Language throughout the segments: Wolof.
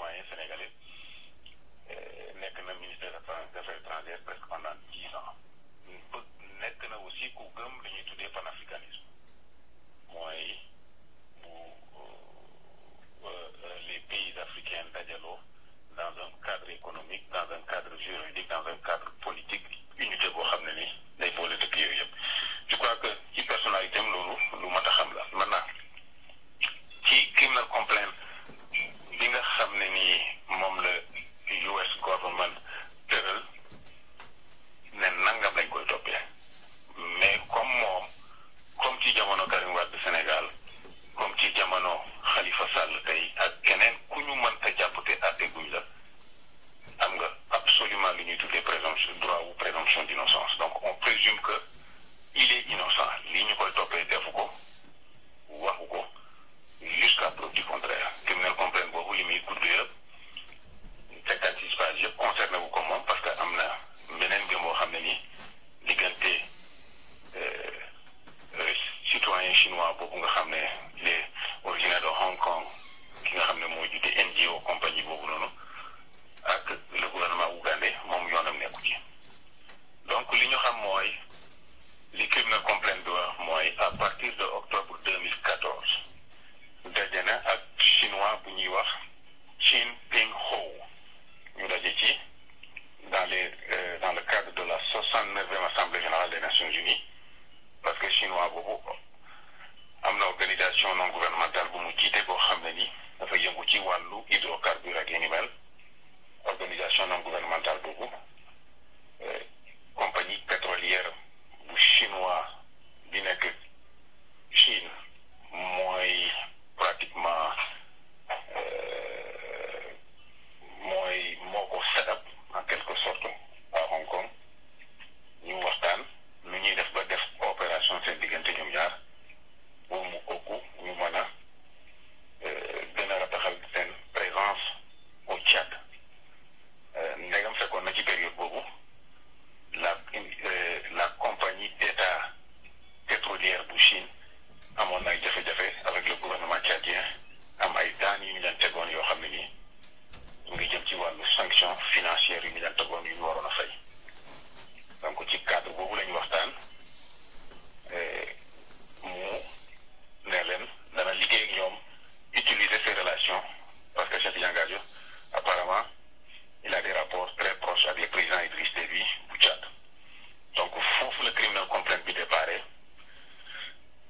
citoyen sénégalais nekk na ministre des affaires étrangères presque pendant 10 ans nekk na aussi ku gëm li ñuy tuddee panafricanisme mooy bu les pays africains dajaloo dans un cadre économique dans un cadre juridique dans un cadre politique unité boo xam ne ni day boole dëkk yooyu yëpp je crois que ci personnalité am loolu lu mat a xam la maintenant ci criminal complaint bi nga xam ne nii moom la US government tëral ne nangam lañ koy toppee mais comme ci jamono Karim Wade Sénégal comme ci jamono Khalifa Sall tey ak keneen ku ñu mënta jàpp te àtte guñ la am nga absolument li ñuy tuddee droit ou présomption d'innocence donc on présume que il est innocent lii ñu koy toppee defu ko waxu ko jusqu'à preuve du contraire criminal complaint boobu li muy gudd yëpp 56 pages yëpp concerné wu ko moom parce que am na beneen bi moo xam ne ni diggante citoyen chinois boobu nga xam ne il est originaire de Hong Kong ki nga xam ne moo jiite NGO compagnie boobu noonu ak le gouvernement ougandais moom yoonam nekku ci donc li ñu xam mooy li criminal complaint bi wax mooy à partir de octobre 2014 daje na ak chinois bu ñuy wax Chin Peng Ho ñu daje ci dans le cadre de la 69e assemblée générale des Nations Unies parce que chinois boobu am na organisation non gouvernementale bu mu jiite boo xam ne ni dafa yëngu ci wàllu hydrocarbures ak yi ni mel organisation non gouvernementale boobu compagnie pétrolière bu chinois bi nekk Chine mooy pratiquement moo ko set up en quelque sorte à Hong Kong ñu waxtaan lu ñuy def ba def opération seen diggante ñoom ñaar boobu mu kooku ñu mën a gën a rataxal seen présence au Tchad ndegam fekkoon na ci période boobu la compagnie d'État pétrolière bu Chine amoon na ay jafe-jafe avec le gouvernement tchadien am ay daan yu ñu leen tegoon yoo xam ne nii mu ngi jëm ci wàllu sanction financière yu ñu leen tegoon yu ñu waroon a fay donc ci cadre boobu la ñu waxtaan mu ne leen dana liggéey ak ñoom utiliser ces relations parce que Cheikh Tidiane Gadio apparemment il a des rapports très proches avec le président Idriss Déby bu Tchad donc foofu la criminal complaint bi déparé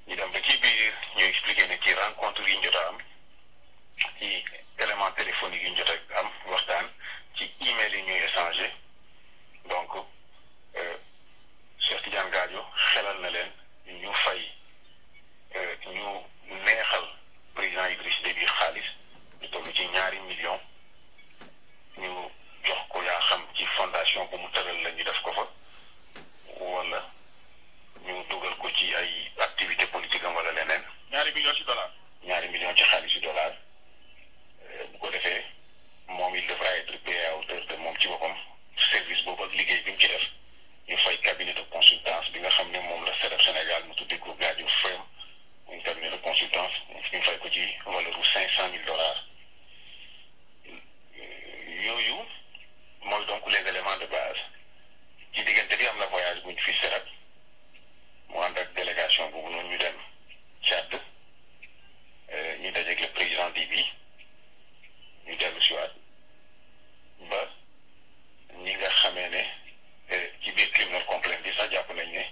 ñu dem ba ci biir ñu expliqué ne ci rencontre yi ñu jot a am ci élément téléphonique yi ñu jot a am waxtaan ci email yi ñuy échangé donc Cheikh Tidiane Gadio xelal na leen ñu fay ñu neexal président Idriss Déby xaalis ñu toll ci $2 millions ñu jox ko yaa xam ci fondation bu mu tëral la ñu def ko fa wala ñu dugal ko ci ay activité politique am wala leneen. $2 millions ci dollars. $2 millions ci xaalisu dollar bu ko defee moom il devra être payé à hauteur de moom ci boppam service boobu ak liggéey bi mu ci def ñu fay cabinet de consultance bi nga xam ne moom la CEDEP Sénégal mu tuddee ko Gadio Firm un cabinet de consultance ñu fay ko ci valeur bu $500,000 yooyu mooy donc les éléments de base ci diggante bi am na voyage bu ñu fi CEDEP mu ànd ak délégation boobu noonu ñu dem Tchad ñu dajeeg le président Déby ñu dellu si waat ba ñi nga xamee ne ci biir criminal complaint bi sax jàpp nañ ne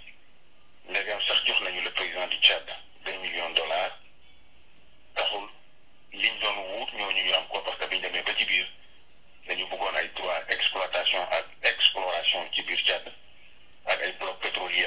ndegam sax jox nañu le président du Tchad $2 millions taxul liñ doon wut ñooñu ñu am ko parce que biñ demee ba ci biir dañu bëggoon ay droit exploitation ak exploration ci biir Tchad ak ay blocs pétroliers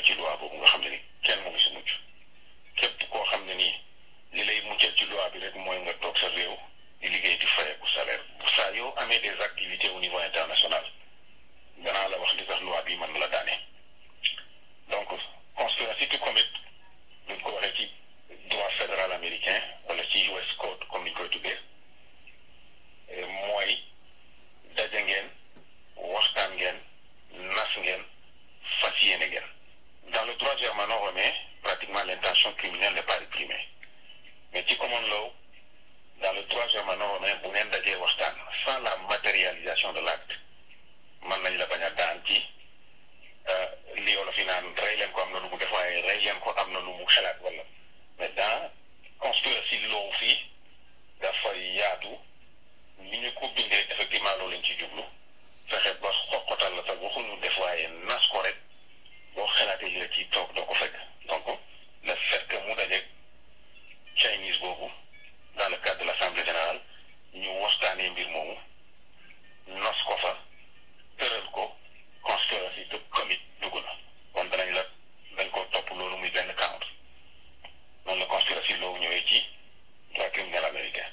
ci loi boobu nga xam ne ni kenn mu ngi si mucc képp koo xam ne nii li lay muccal ci loi bi rek mooy nga toog sa réew di liggéey di fayeeku salaire saa yoo amee des activités au niveau international danaa la wax li tax loi bi mën la daane donc conspiracy to commit duñ ko waxee ci droit fédéral américain wala ci US code comme ni ñu koy tuddee mooy daje ngeen waxtaan ngeen nas ngeen fas yéene ngeen dans le droit germano-romain pratiquement l'intention criminelle n'est pas réprimée mais ci common law dans le droit germano-romain bu ngeen dajee waxtaan sans la matérialisation de l'acte mën nañ la bañ a daan ci li wolof yi naan rey leen ko am na lu mu def waaye rey leen ko am na lu mu xalaat wala mais dans conspiracy law fii dafa yaatu ni ñu ko bindee effectivement loolu lañ ci jublu fexe ba xoqatal la sax waxuñu def waaye nas ko rek boo xalaatee li la ciy toog doo ko fekk donc le fait que mu dajeeg Chinese boobu dans le cadre de l'Assemblée générale ñu waxtaanee mbir moomu nos ko fa tëral ko conspiracy to commit dugg na kon dañ ko topp loolu muy benn count noonu la conspiracy loolu ñëwee ci droit criminel américain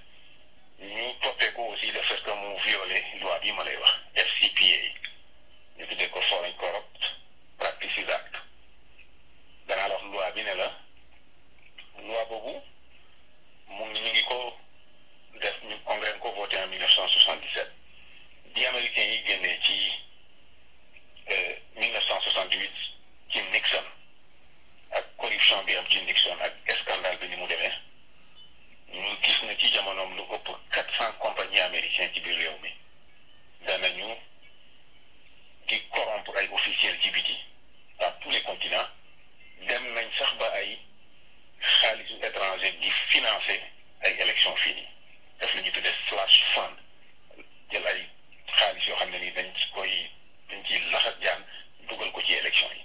ñu toppee ko aussi le fait que mu violé loi bi ma lay wax FCPA ñu tuddee ko Foreign Corrupt Practices Act danaa la wax loi bi ne la loi boobu ñu ngi ko def ñu congrès ko voté en 1977 di américains yi génnee ci 1968 ci Nixon ak corruption bi am ci Nixon ak scandale bi ni mu demee ñu gis na ci jamonoom lu ëpp 400 compagnies américaines ci biir réew mi danañu di corrompre ay officiels ci biti dans tous les continents dem nañ sax ba ay xaalisu étranger di financer ay élections finies def lu ñu tuddee slash fund jël ay xaalis yoo xam ne ni dañ ci laxat jaan dugal ko ci élection yi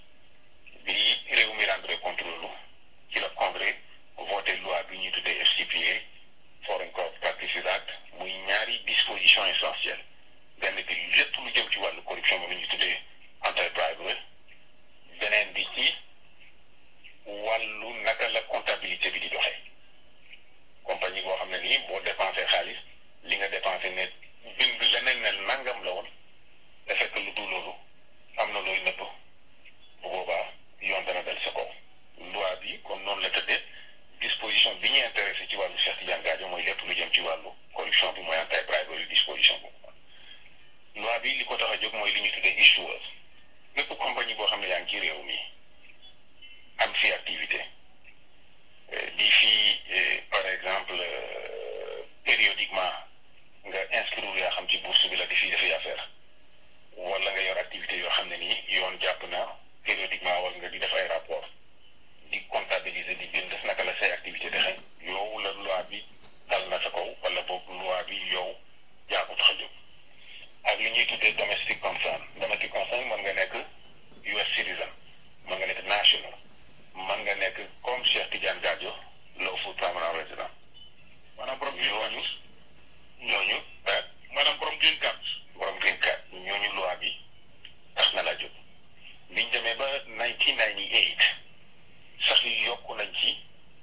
bi réew mi rendre compte loolu ci la congrès voté loi bi ñuy tuddee FCPA Foreign Corrupt Practices Act muy ñaari disposition essentielle benn bi lépp lu jëm ci wàllu corruption moom la ñuy tuddee anti-bribery beneen bi ci wàllu naka la comptabilité bi di doxee compagnie boo xam ne nii boo dépensé xaalis li nga dépensé ne bind leneen ne nangam la woon te fekk lu dul loolu am na looy nëbb bu boobaa yoon dana dal sa kaw loi bi kon noonu la tëddee disposition bi ñu intéressé ci wàllu Cheikh Tidiane Gadio mooy lépp lu jëm ci wàllu corruption bi mooy anti-bribery disposition boobu loi bi li ko tax a jóg mooy li ñu tuddee issuers lépp compagnie boo xam ne yaa ngi ci réew mi am fi activité di fi par exemple périodiquement nga inscrire yaa xam ci bourse bi la di fi defee affaire wala nga yor activité yoo xam ne nii yoon jàpp na périodiquement wala nga di def ay rapport di comptabiliser di bind naka la say activité dexe yow la loi bi dal na sa kaw wala boobu loi bi yow yaa ko tax a jóg ak li ñuy tuddee domestic concern mën nga nekk US citizen mën nga nekk national mën nga nekk comme Cheikh Tidiane Gadio lawful permanent resident maanaam borom ñooñu maanaam borom green card ñooñu loi bi tax na la jóg biñ demee ba 1998 sax yi yokku nañ ci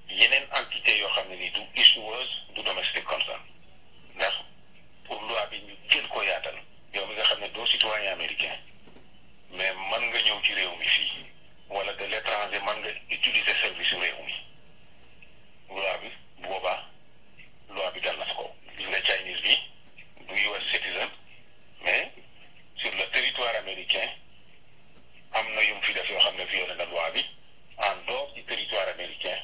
yeneen entité yoo xam ne ni du issuers du domestic concern ndax pour loi bi ñu gën ko yaatal yow mi nga xam ne doo citoyen américain mais mën nga ñëw ci réew mi fii wala de l'étranger mën nga utiliser service réew mi loi bi bu boobaa loi bi dal na sa kaw gis nga Chinese bi du US citizen mais sur le territoire américain am na yu mu fi def yoo xam ne violé na loi bi en dehors du territoire américain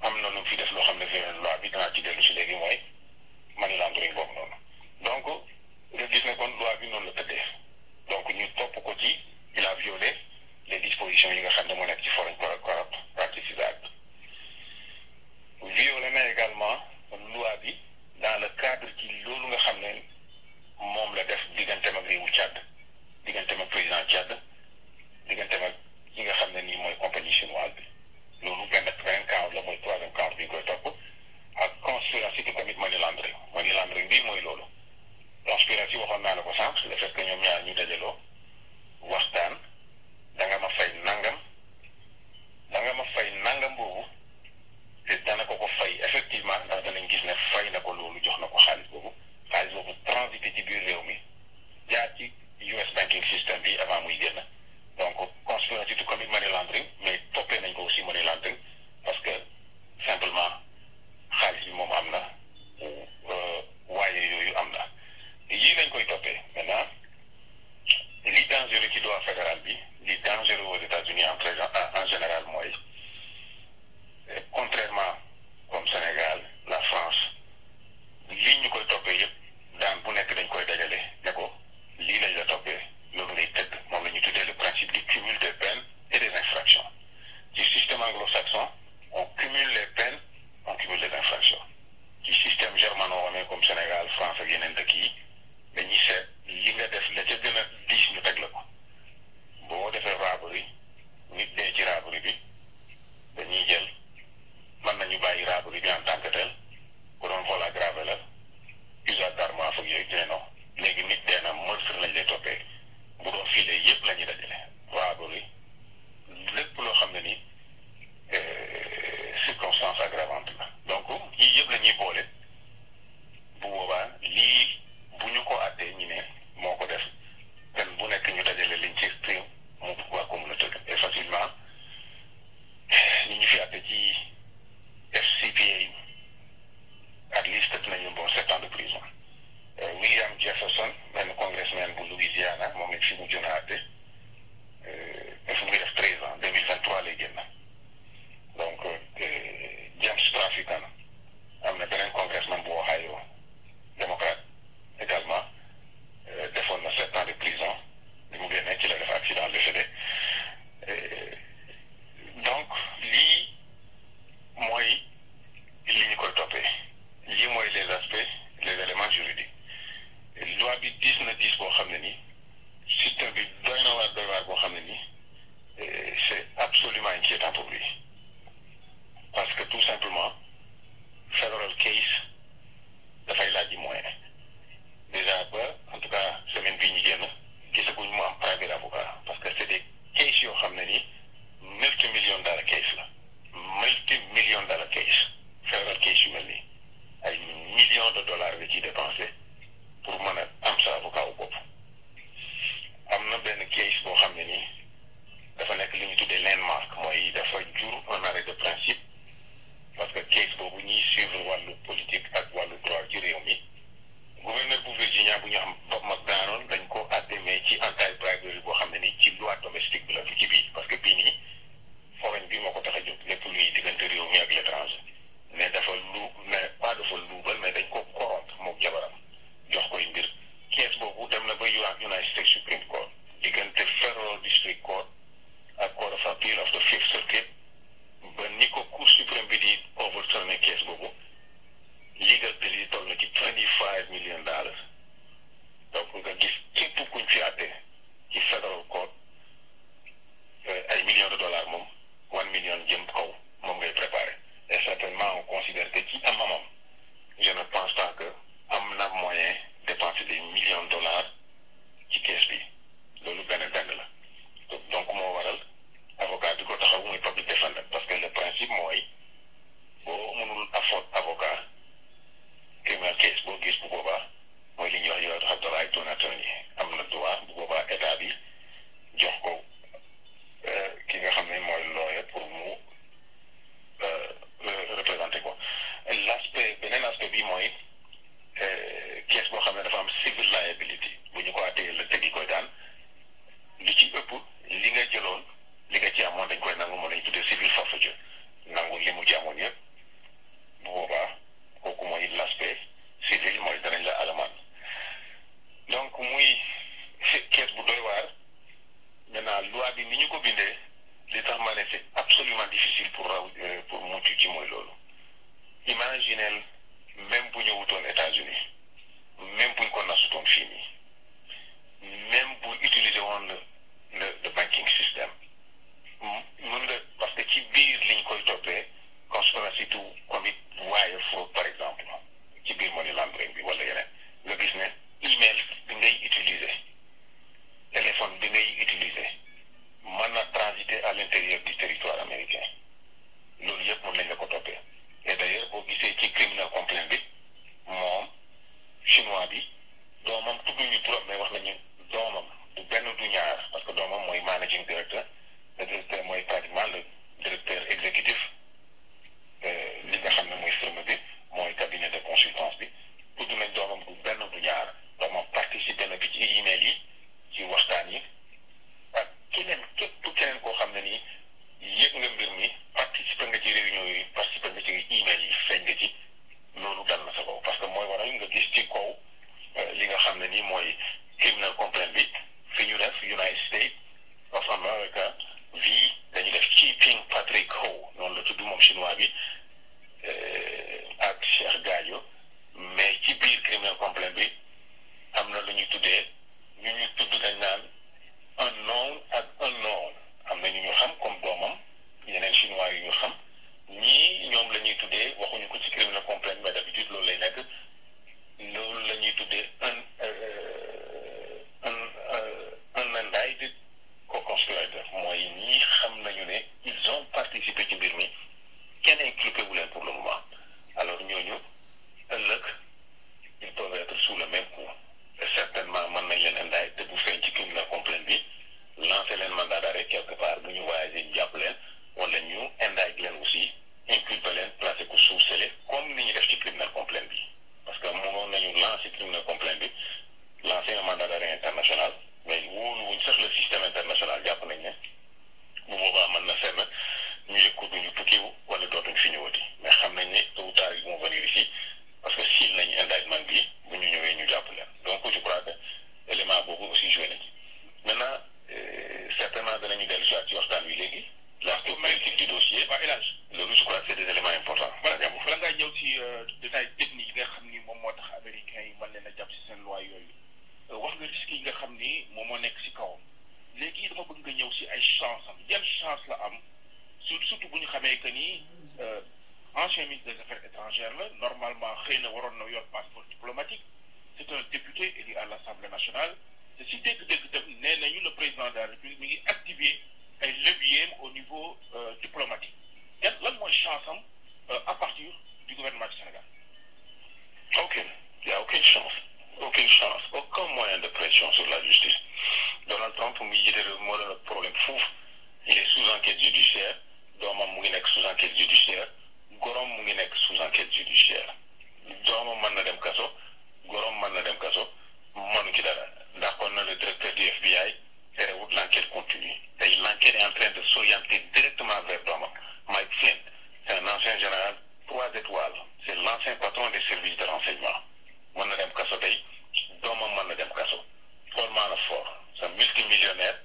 am na lu mu fi def loo xam ne violé na loi bi danaa ci dellu si léegi mooy money laundering boobu noonu donc nga gis ne kon loi bi noonu la tëddee donc ñu topp ko ci il a violé les dispositions yi nga xam ne moo nekk ci Foreign Corrupt yëg nga mbir mi participer nga ci réunion yi participer nga ci email yi feeñ nga ci loolu dal na sa kaw parce que mooy waral nga gis ci kaw li nga xam ne nii mooy criminal complaint bi fi ñu def United States of America vi dañu def Chi-Ping Patrick Ho noonu la tudd moom chinois bi ak Cheikh Gadio mais ci biir criminal complaint bi am na lu ñuy tuddee ñu tudd dañ naan unknown ak unknown am na ñu xam comme doomam yeneen chinois yu ñu xam ñii ñoom la ñuy tuddee waxuñu ko ci criminal complaint mais d'habitude loolu lay nekk loolu la ñuy tuddee unindicted co-conspirator mooy ñii xam nañu ne ils ont participé ci mbir mi kenn inculpé wu leen pour le moment alors ñooñu ëllëg ils peuvent être sous le même coup et certainement mën nañ leen indict te bu feeñ ci criminal complaint bi lancer leen mandat d'arrêt quelque part bu ñu voyagé ñu jàpp leen wala ñu indict leen aussi inculpé leen placé ko sous scellé comme ni ñu def ci criminal complaint bi parce que mënoon nañu lancer criminal complaint bi lancer un mandat d'arrêt international mais wóolu wuñ sax le système international jàpp nañ ne bu boobaa mën na fenn ñu yëg ko duñu tukkiw wala dootuñ fi ñëwati mais xam nañ ne tôt ou tard ils vont venir ici parce que s'il nañu indictment bi bu ñu ñëwee ñu jàpp leen donc je crois que élément boobu aussi joué na ci maintenant certainement danañu dellu si ci waxtaan wi léegi l'aspect politique du dossier loolu je crois que c'est des éléments importants. bala ngaa ñëw ci détail technique yi nga xam ni moom moo tax américains yi mën leen a jàpp si seen loi yooyu wax nga risques yi nga xam ni moom moo nekk si kawam léegi dama bëgg nga ñëw si ay chance am yan chance la am surtout bu ñu xamee que ni ancien ministre des affaires étrangères la normalement xëy na waroon na yor passeport diplomatique c'est un député élu à l'Assemblée nationale te si dégg-dégg tam nee nañu le président de la République mi ngi activer ay leviers au niveau diplomatique lan mooy chance am à partir du gouvernement du Sénégal. Ok, il n'y a aucune chance, aucun moyen de pression sur la justice. Donald Trump mu ngi jiite moo doon problème foofu il est sous enquête judiciaire doomam mu ngi nekk sous enquête judiciaire gorom mu ngi nekk sous enquête judiciaire doomam mën na dem kaso gorom mën na dem kaso mënu ci dara ndax kon na le directeur du FBI terewut l'enquête continue tey l'enquête est en train de s'orienter directement vers doomam Mike Flynn c'est un ancien général 3 étoiles c'est l'ancien patron des services de renseignement mën na dem kaso tey doomam mën na dem kaso Paul Manafort c'est un multimillionnaire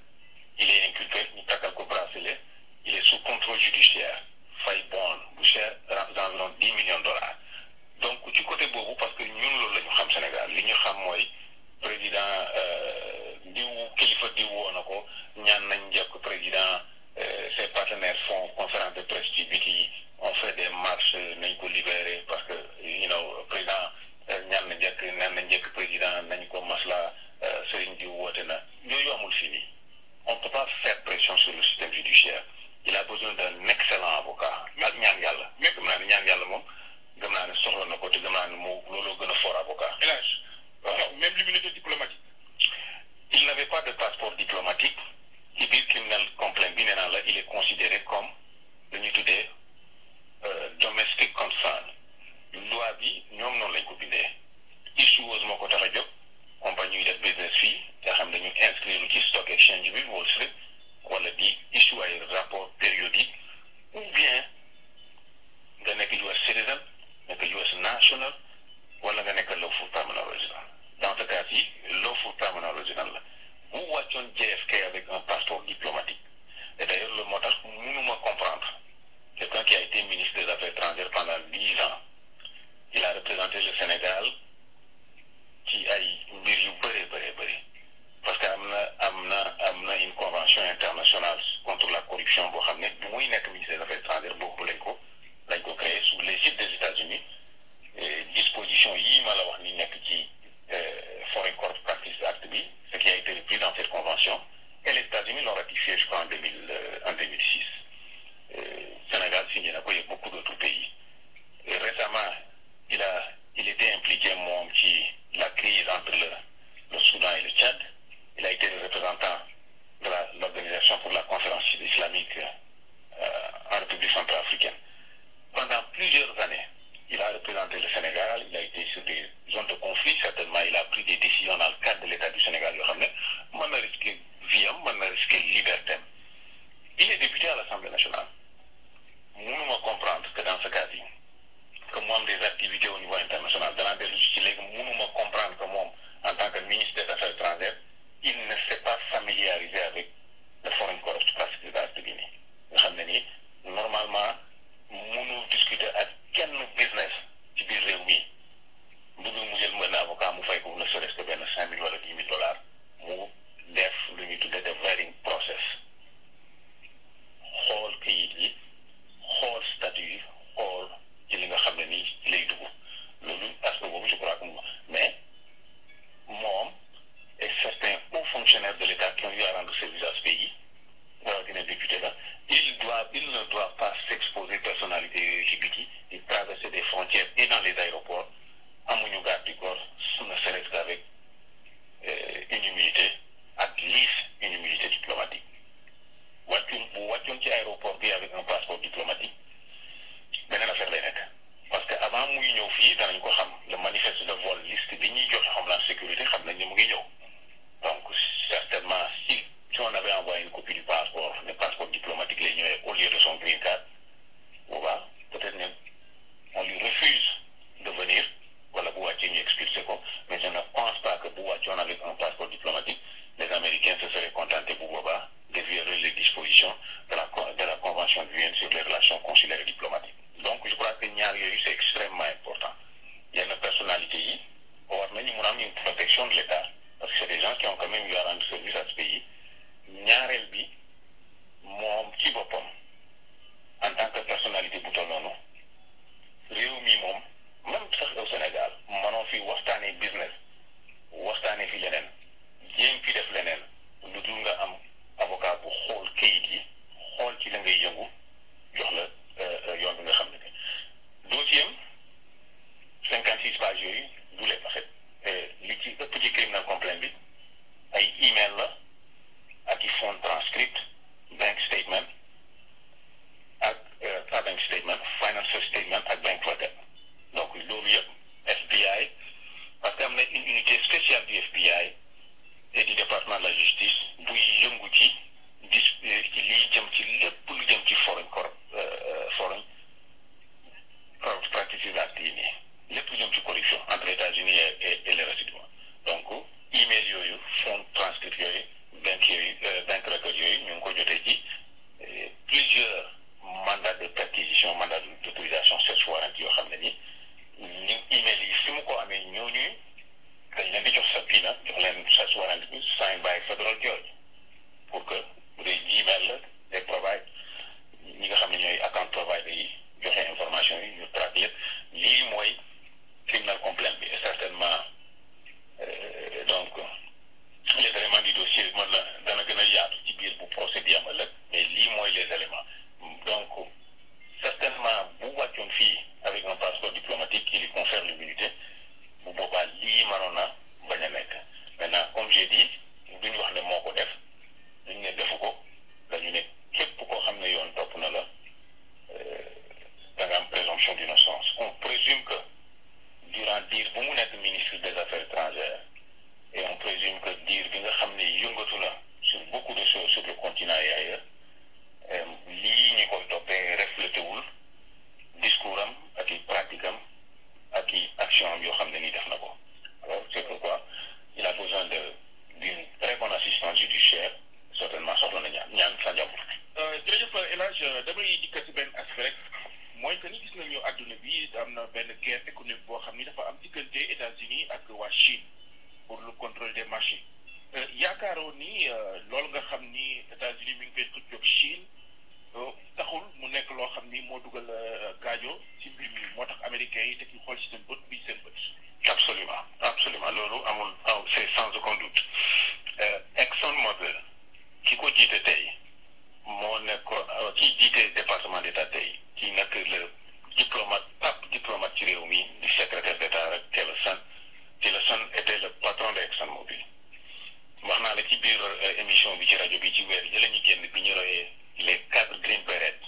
il est inculpé ñu takkal ko bracelet il est sous contrôle judiciaire fay bond bu cher environ $10 millions donc ci côté boobu parce que ñun loolu la ñu xam Sénégal li ñu xam mooy président diw kilifa diw woo na ko ñaan nañ njëkk président ses partenaires font conférence de presse ci biti on fait des marches nañ ko libérer parce que président ñaan na njëkk président nañ ko masla Serigne diw woote na yooyu amul fii nii on ne peut pas faire pression sur le système judiciaire il a besoin d'un excellent avocat ak ñaan yàlla mais gëm naa ne ñaan yàlla moom gëm naa ne soxla na ko te gëm naa ne moo looloo gën a fort avocat. Même l'immunité diplomatique. Il n'avait pas de passeport diplomatique ci biir criminal complaint bi nee naa la il est considéré comme lu ñu tuddee domestic concern loi bi ñoom noonu lañ ko bindee issueuse moo ko tax a jóg compagnie yu def business fii nga xam dañu inscrire ci stock exchange bi Wall Street wala di issue ay rapport périodique ou bien nga nekk US citizen nekk US national wala nga nekk lawful permanent resident dans ce cas-ci lawful permanent resident la bu wàccoon JFK avec un passeport diplomatique et d'ailleurs loolu moo tax mënuma comprendre quelqu'un qui a été ministre des Affaires étrangères pendant 10 ans il a représenté le Sénégal ci ay mbir yu bëri parce que am na une convention internationale contre la corruption boo xam ne bu muy nekk ministre des Affaires étrangères boobu lañ ko créé sous l'égide des États-Unis disposition yii ma la wax ni nekk ci Foreign Corrupt Practices Act bi ce qui a été repris dans cette convention et les États-Unis l'ont ratifié je crois en 2006 Sénégal signé na ko et beaucoup d'autres pays et récemment il était impliqué moom ci la crise entre le Soudan et le Tchad il a été le représentant de l'Organisation pour la conférence islamique en République centrafricaine pendant plusieurs années il a représenté le Sénégal il a été sur des zones de conflit certainement il a pris des décisions dans le cadre de l'État du Sénégal yoo xam ne mën na risquer vie am mën na risquer liberté am il est député à l'Assemblée pas s'exposer personnalité yooyu ci biti di traverser des frontières et dans les aéroports amuñu garde du corps ne serait-ce qu'avec une immunité ak liis une immunité diplomatique wàccoon ci aéroport bi avec un passeport diplomatique beneen affaire lay nekk parce que avant muy ñëw fii danañ ko xam le manifeste de vol liste bi ñuy joxe Homeland Sécurité xam nañ ne mu ngi ñëw donc certainement si on avait envoyé une copie du passeport le passeport diplomatique lay ñëwee au lieu de son green card boobaa peut-être ne on lui refuse de venir wala bu wàccee ñu expulsé ko mais je ne pense pas que bu wàccoon avec un passeport diplomatique les Américains se seraient contentés bu boobaa de violer les dispositions de la Convention de Vienne sur les relations consulaires et diplomatiques. Donc je crois que ñaar yooyu c'est extrêmement important. Yenn personnalité yi war nañu mun a am une protection de l'État parce que c'est des gens qui ont quand même eu à rendre service à ce pays. ñaareel bi moom ci boppam en tant que personnalité bu toll noonu réew mi moom même sax au Sénégal mënoo fi waxtaanee business waxtaanee fi leneen jéem fi def leneen lu dul nga am avocat bu xool kayit yi xool ci la ngay yëngu jox la yoon bi nga xam ne dossier am 56 pages yooyu du leen waxet li ci ëpp ci criminal complaint bi ay email la ak i fond transcript bank statement ak pas bank statement financial statement ak bank record donc loolu yëpp FBI parce que am na une unité spéciale du FBI et du département de la justice buy yëngu ci liy jëm ci lépp lu jëm ci foreign practices act yi nii lépp lu jëm ci corruption entre États-Unis et les résidents donc email yooyu fond transcript yooyu bank record yooyu ñu ngi ko jotee ci plusieurs mandats de perquisition mandat d'autorisation search warrant yoo xam ne ni ñu email yi fi mu ko amee ñooñu dañ leen di jox subpoena jox leen search warrant bi signed by federal judge pour que bu dee email la des provide ñi nga xam ne ñooy account provider yi joxe information yi ñu traque lépp lii mooy criminal complaint bi et certainement donc les éléments du dossier mën na dana gën a yaatu ci biir bu procès bi am ëllëg mais lii mooy les éléments donc certainement bu wàccoon fii avec un passeport diplomatique qui lui confère l'immunité bu boobaa lii mënoon na bañ a nekk maintenant comme j'ai dit duñu wax ne moo ko def duñu ne defu ko dañu ne képp koo xam ne yoon topp na la da nga am présomption d'innocence on présume que durant diir bu mu nekk ministre des affaires étrangères et on présume que diir bi nga xam ne yëngatu na sur beaucoup de choses sur le continent et ailleurs lii ñu koy toppee reflété wul discours am ak i pratique am ak i action am yoo xam ne ni def na ko alors c'est pourquoi il a besoin d'une très bonne assistance judiciaire certainement soxla na ñaan sa njaboot. jërëjëf El Hadj damay dikkat ci benn aspect mooy que ni gis nañu àdduna bi am na benn guerre économique boo xam ni dafa am diggante États-Unis ak waa Chine pour le contrôle des marchés yaakaaroo ni loolu nga xam ni États-Unis mi ngi koy xëccoog Chine taxul mu nekk loo xam ni moo dugal gaajo ci mbir mi moo tax américains yi te ki xool ci seen bët bi seen bët. absolument loolu amul c'est sans aucun doute ExxonMobil ki ko jiite tey moo nekk ki jiite département d'État tey ki nekk le diplomate ci réew mi du secrétaire d'État rek Tillerson était le patron de ExxonMobil wax naa la ci biir émission bi ci rajo bi ci weer yi la ñu génn bi ñu royee les 4 Green Berets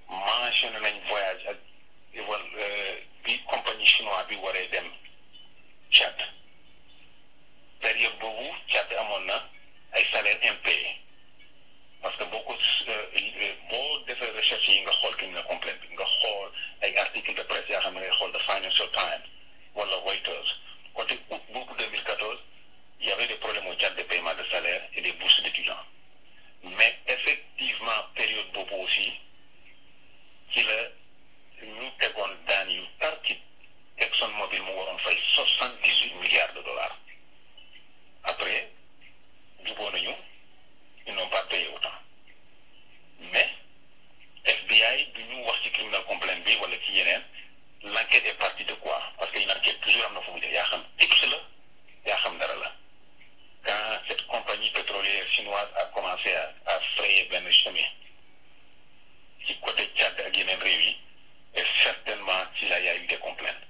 mentionné nañ voyage ak bi compagnie chinoise bi waree dem Tchad période boobu Tchad amoon na ay salaires impayés parce que boo defee recherche yi nga xool criminal complaint bi nga xool ay articles de presse yaa xam ne ngay xool The Financial Times wala Reuters côté août boobu 2014 il y avait des problèmes au Tchad de paiement de salaire et des bourses d'étudiants mais effectivement période boobu aussi ci la ñu tegoon daan yu tar ci ExxonMobil mu waroon fay 78 milliards de dollars après juboo nañu ils n'ont pas payé autant mais FBI du ñu wax ci criminal complaint bi wala ci yeneen l'enquête est partie de quoi parce que une enquête toujours am na fu mu jël yaa xam tips la yaa xam dara la quand cette compagnie pétrolière chinoise a commencé à frayer benn chemin ci côté Tchad ak yeneen réew yi et certainement ci la y a eu des complaintes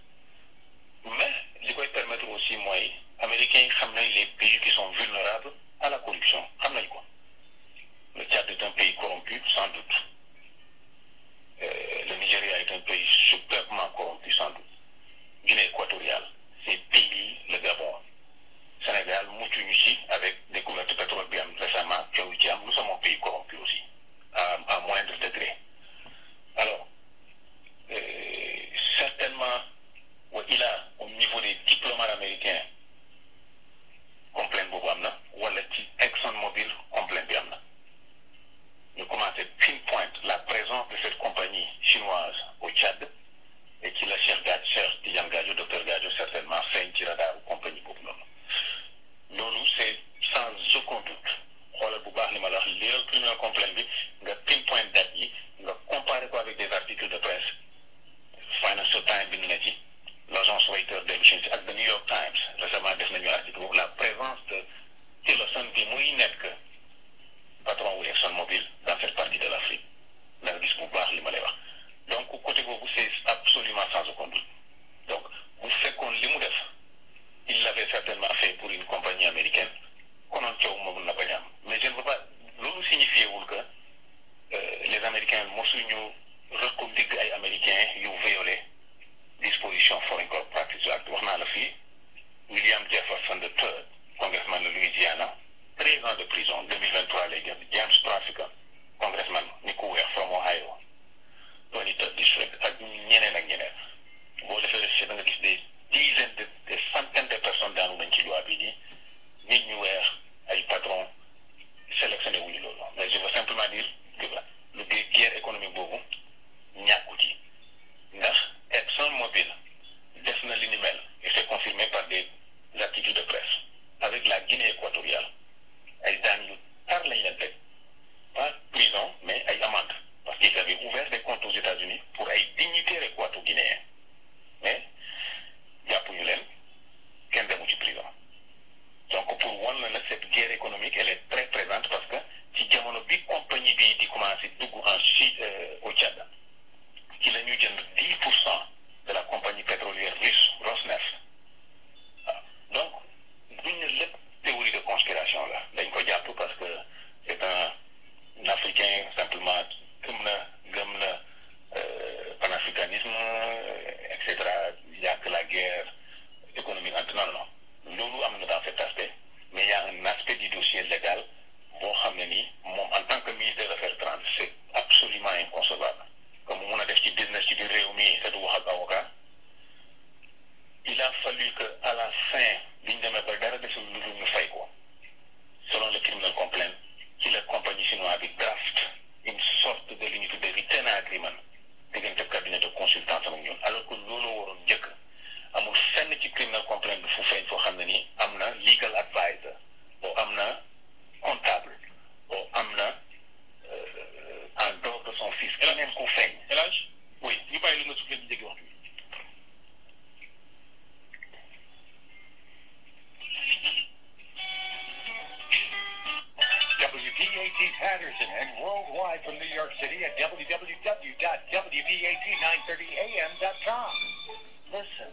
mais li koy permettre aussi mooy américains yi xam nañ les pays qui sont vulnérables à la corruption xam nañ ko le Tchad est un pays corrompu sans doute le Nigeria est un pays superbement corrompu sans doute Guinée équatoriale ces pays le Gabon Sénégal muccuñu ci avec découverte pétrole bi am récemment coow ci am nous sommes un pays corrompu aussi à moindre degré alors certainement il a au niveau des diplomates américains complaint boobu am na wala ci ExxonMobil complaint bi am na ñu commencé pinpoint la présence de cette compagnie chinoise au Tchad et ci la Cheikh Tidiane Gadio docteur Gadio certainement feeñ ci radar compagnie boobu noonu loolu c'est sans aucun doute xoolal bu baax li ma la wax liiral criminal complaint bi nga pinpoint date yi nga comparer ko avec des articles de presse Financial Times bind na ci l'agence Reuters dellu si ak The New York Times récemment def nañu article boobu la présence de Tillerson bi muy nekk patron wu ExxonMobil dans cette partie de l'Afrique da nga gis bu baax li ma lay wax donc côté boobu c'est absolument sans aucun doute donc bu fekkoon li mu def il l'avait certainement fait pour une compagnie américaine konoon coow moom na bañ a am mais je ne veux pas loolu signifié wul que les Américains mosuñu reconduire ay Américains yu violé disposition Foreign Corrupt Practices Act wax naa la fii William Jefferson III congressman de Louisiana 13 ans de prison 2023 lay génn James Traficant congressman ni ku weex from Ohio 23rd district ak ñeneen ak ñeneen boo defee recherche da nga gis des dizaines des centaines de personnes daanu nañ ci loi bi nii nit ñu weex ay patrons sélectionné wuñu loolu mais je veux simplement dire que lu dee guerre économique boobu ñàkku ci ndax ExxonMobil def na li ni mel et c'est confirmé par des articles de presse avec la Guinée équatoriale ay daan yu tar lañ leen teg pas prison mais ay amende parce qu'ils avaient ouvert des comptes aux États-Unis pour ay dignitaires équato-guinéens mais jàppuñu leen kenn demu ci prison donc pour wan la nag cette guerre économique elle est très présente parce que ci jamono bi compagnie bi di commencer dugg en Chine au Tchad ci la ñu jënd 10% de la compagnie pétrolière russe Rosneft donc duñ ne lépp théorie de conspiration la dañ ko jàpp parce que c'est un Africain simplement gëm na panafricanisme et cetera yàq la guerre économique entre non loolu am na dans cet aspect mais il y a un aspect du dossier légal boo xam ne nii moom en tant que ministre des Affaires étrangères c'est absolument inconcevable comme mu mun a def ci business ci biir réew mi te du wax ak avocat il a fallu que à la fin biñ demee ba dara desul lu dul ñu fay ko selon le criminal complaint ci la compagnie chinoise bi draft une sorte de li ñu tuddee retainer agreement diggante cabinet de consultance ak ñun alors que loolu waroon njëkk amul fenn ci criminal complaint bi fu feeñ foo xam ne nii am na legal advisor oo am na comptable oo am na en dehors de son fils keneen ku feeñ. El Hadj oui ñu bàyyi lu nga suuf leen di jéggi waxtu bi. WPAT Patterson and worldwide from New York City at www.WPAT930am.com. Listen.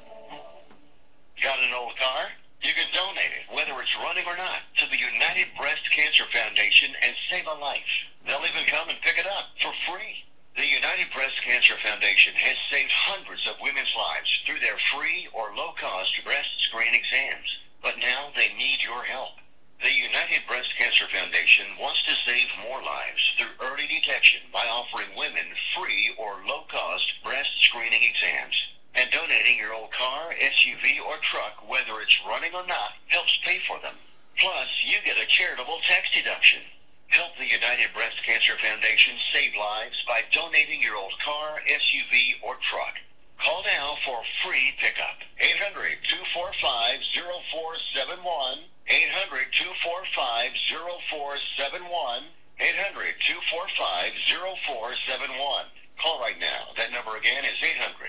Got an old car? You can donate it, whether it's running or not, to the United Breast Cancer Foundation and save a life. They'll even come and pick it up for free. The United United Breast Cancer Foundation has saved hundreds of women's lives through their free or low-cost breast screen exams. But now they need your help. The United Breast Cancer Foundation wants to save more lives through early detection by offering women free or low-cost breast screening exams. And donating your old car, SUV, or truck, whether it's running or not, helps pay for them. Plus, you get a charitable tax deduction. Help the United Breast Cancer Foundation save lives by donating your old car, SUV, or truck. Call now for free pickup. 800-245-0471. 800-245-0471. 800-245-0471. Call right now. That number again is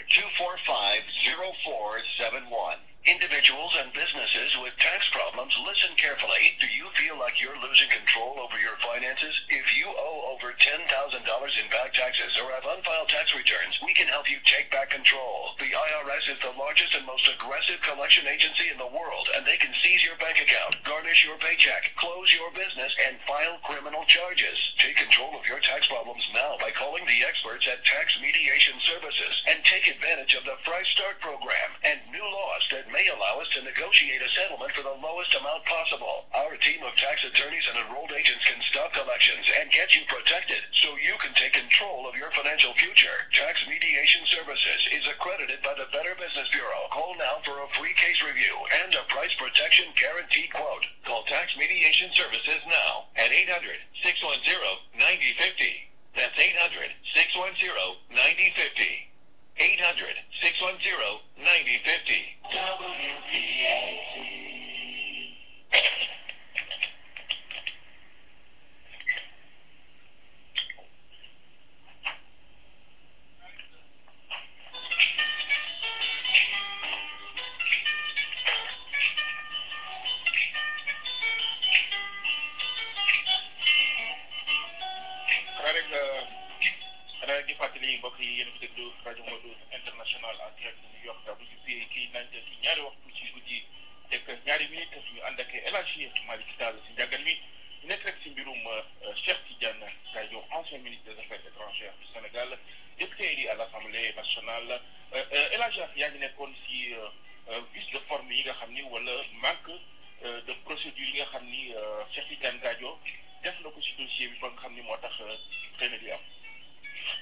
800-245-0471. Individuals and businesses with tax problems, listen carefully. Do you feel like you're losing control over your finances? If you owe over $10,000 in back taxes or have unfiled tax returns, we can help you take back control. The IRS is the largest and most aggressive collection agency in the world, and they can seize your bank account, garnish your paycheck, close your business, and file criminal charges. Take control of your tax problems now by calling the experts at Tax Mediation Services and take advantage of the Fresh Start program and new laws that may allow us to negotiate a settlement for the lowest amount possible. Our team of tax attorneys and enrolled agents can stop collections and get you protected so you can take control of your financial future. Tax Mediation Services is accredited by the Better Business Bureau. Call now for a free case review and a price protection guarantee quote. Call Tax Mediation Services now at 800-610-9050. That's 800-610-9050. 800-610-9050.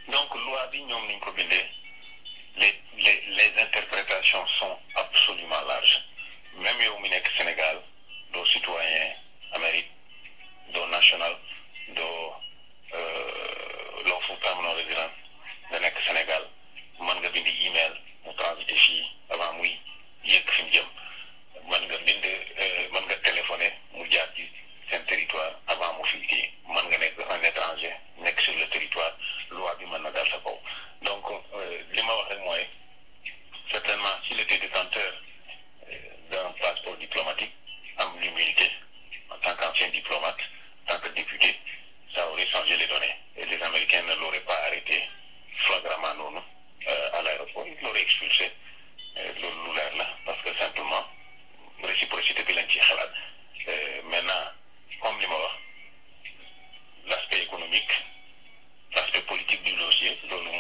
Donc, loi bi ñoom niñ ko bindee les interprétations sont absolument larges. Même yow mi nekk Sénégal doo citoyen Amérique doo national doo lawful permanent résident nga nekk Sénégal mën nga bind email mu transité fii avant muy yëg fi mu jëm mën nga téléphoner mu jaar ci seen territoire avant mu fi kii mën nga nekk un étranger nekk sur le territoire loi bi mën na dal sa kaw. Donc li ma wax rek mooy certainement s'il était détenteur d'un passeport diplomatique am l'immunité en tant qu'ancien diplomate, en tant que député, ça aurait changé les données. Et les Américains ne l'auraient pas arrêté flagramment non à l'aéroport, ils l'auraient expulsé. Loolu lu leer la parce que simplement réciprocité bi lañ ci xalaat. Maintenant comme li ma wax l'aspect économique, l'aspect politique du dossier loolu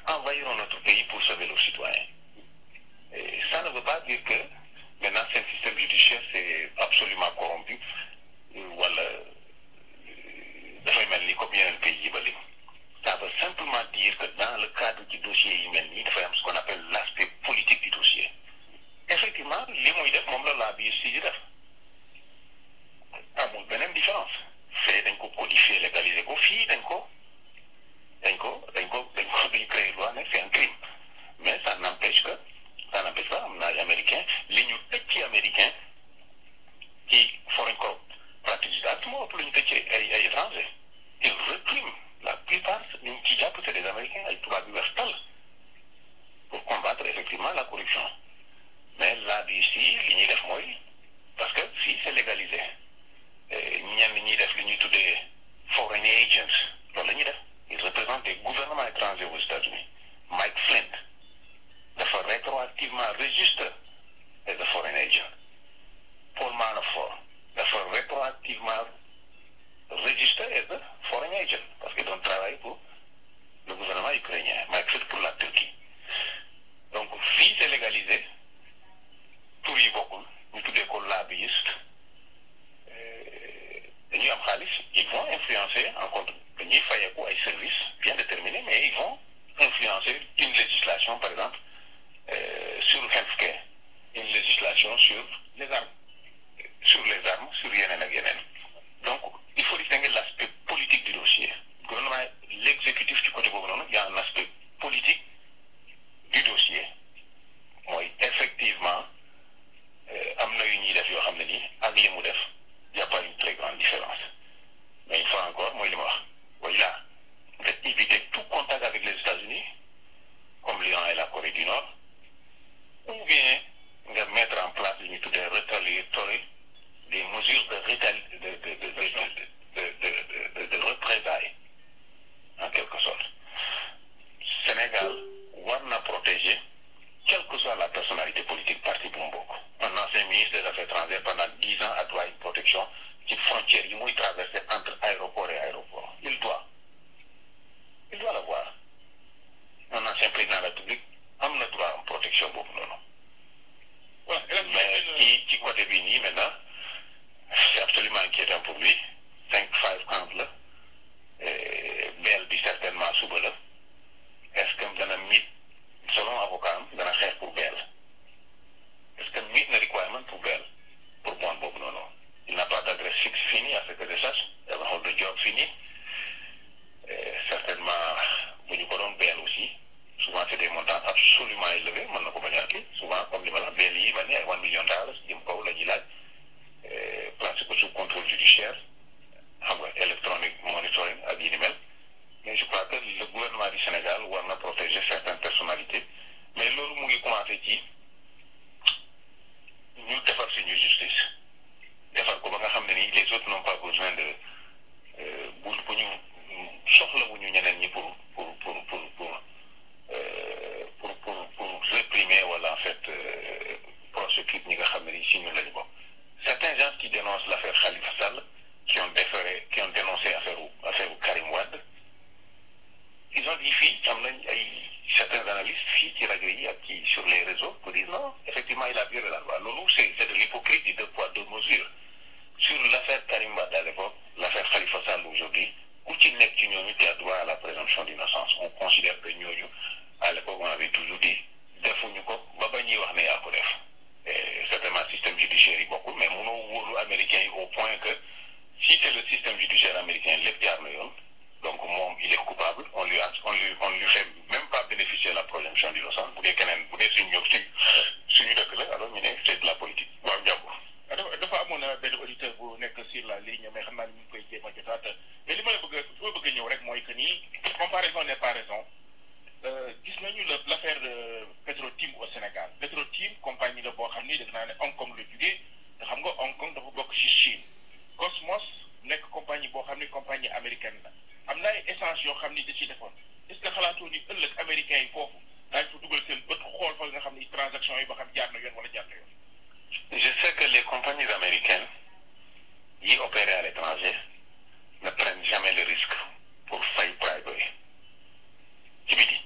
envahiront notre pays pour sauver leurs citoyens. Et ça ne veut pas dire que maintenant c'est un système judiciaire c'est absolument corrompu wala dafay mel ni comme yeneen pays yi ba lim. Ça veut simplement dire que dans le cadre du dossier yi mel nii dafay am ce qu'on appelle l'aspect politique du dossier. Effectivement li muy def moom la biir si di def amul beneen différence fee dañ ko codifier légaliser ko fii dañ créer loi ne c'est un crime mais ça n'empêche pas am na ay américain li ñu tëj ci américain ci foreign corrupt practices act moo ëpp lu ñu tëj ci ay étranger ils répriment la plupart ñu ci jàpp c'est des américains ay tubaab yu weex tàll pour combattre effectivement la corruption mais là bi ici li ñuy def mooy parce que fii c'est légalisé ñenn ñuy def li ñuy tuddee foreign agents loolu la ñuy def ils représentent des gouvernements étrangers aux États-Unis. Mike Flynn dafa rétroactivement register as a foreign agent. Paul Manafort dafa rétroactivement register as a foreign agent parce qu'ils ont travaillé pour le gouvernement ukrainien. Mike Flynn pour la Turquie. Donc fii c'est légalisé tur yi bokkul ñu tuddee ko lobbyiste dañuy am xaalis ils vont influencer en contre dañuy fayeeku ay services bien déterminés mais ils vont influencer une législation par exemple sur healthcare une législation sur les armes sur yeneen ak yeneen donc il faut distinguer l'aspect politique du dossier gouvernement l'exécutif ci côté boobu noonu il y a un aspect politique du dossier mooy effectivement am na yu ñuy def yoo xam ne nii ak li mu def il n'y a pas une très grande différence mais une fois encore mooy li ma wax voilà éviter tout contact avec les États-Unis comme l'Iran et la Corée du Nord ou bien nga mettre en place li ñuy tuddee retaliatory des mesures de représailles en quelque sorte Sénégal war na protéger quelle que soit la personnalité politique parti bu mu bokk un ancien ministre des Affaires étrangères pendant 10 ans a droit à une protection ci frontières yi muy traverser entre aéroport et aéroport il doit l'avoir un ancien président de la République am na droit am protection boobu noonu mais ci côté bii nii maintenant c'est absolument inquiétant pour lui 5-5 ans la beel bi certainement suba la est-ce que dana mit selon avocat am dana xeex pour beel est-ce que mit na requirement pour beel pour bond boobu noonu il n'a pas d'adresse fixe finie à ce que je sache il a de job fini certainement bu ñu ko doon beel aussi souvent c'est des montants absolument élevés mën na ko bañ a kii souvent comme li ma la beel yi ba ne ay $1 million jëm kaw la ñuy laaj placé ko sous contrôle judiciaire xam nga electronic monitoring ak yi ni mel mais je crois que le gouvernement du Sénégal war na protéger certaines personnalités mais loolu mu ngi commencé ci ñu defar suñu justice defar ko ba nga xam ne nii les autres n'ont pas besoin de bu ñu soxla wu ñu ñeneen ñi pour réprimer wala en fait prosécuter ñi nga xam ne nii si ñun lañu bokk certains gens qui dénoncent l'affaire Khalifa Sall qui ont dénoncé affaire Karim Wade ils ont dit fii am nañ ay certains analystes fii ci rajo yi ak ci sur les réseaux pour dire non effectivement il a violé la loi loolu c'est de l'hypocrisie deux poids deux mesures sur l'affaire Karim Wade à l'époque l'affaire Khalifa Sall aujourd'hui ku ci nekk ci ñooñu tu as droit à la présomption d'innocence on considère que ñooñu à l'époque on avait toujours dit defuñu ko ba ñuy wax ne yaa ko def certainement système judiciaire yi bokkul mais mënoo wóolu américain yi au point que si c'est le système judiciaire américain lépp jaar na yoon donc moom il est coupable on lui fait même pas bénéficier la présomption d'innocence bu dee keneen bu dee suñu dëkk la alors ñu ne c'est de la politique waaw jàpp dafa amoon benn auditeur bu nekk sur la ligne mais xam naa ni ñu ngi koy jéem a jotaat mais li ma bëgg a ñëw rek mooy que ni comparaison n'est pas raison gis nañu l'affaire de Petro-Tim au Sénégal Petro-Tim compagnie la boo xam ni def naa ne Hong Kong la jugee te xam nga Hong Kong dafa bokk ci Chine Cosmos nekk compagnie boo xam ni compagnie américaine la am na ay essence yoo xam ni da ciy defoon est-ce que xalaatoo ni ëllëg américains yi foofu daañu fa dugal seen bët xool fa nga xam ni transaction yi ba xam jaar na yoon wala jaar na yoon. Je sais que les compagnies américaines yi opèrent à l'étranger ne prennent jamais le risque pour fay bribery ci biti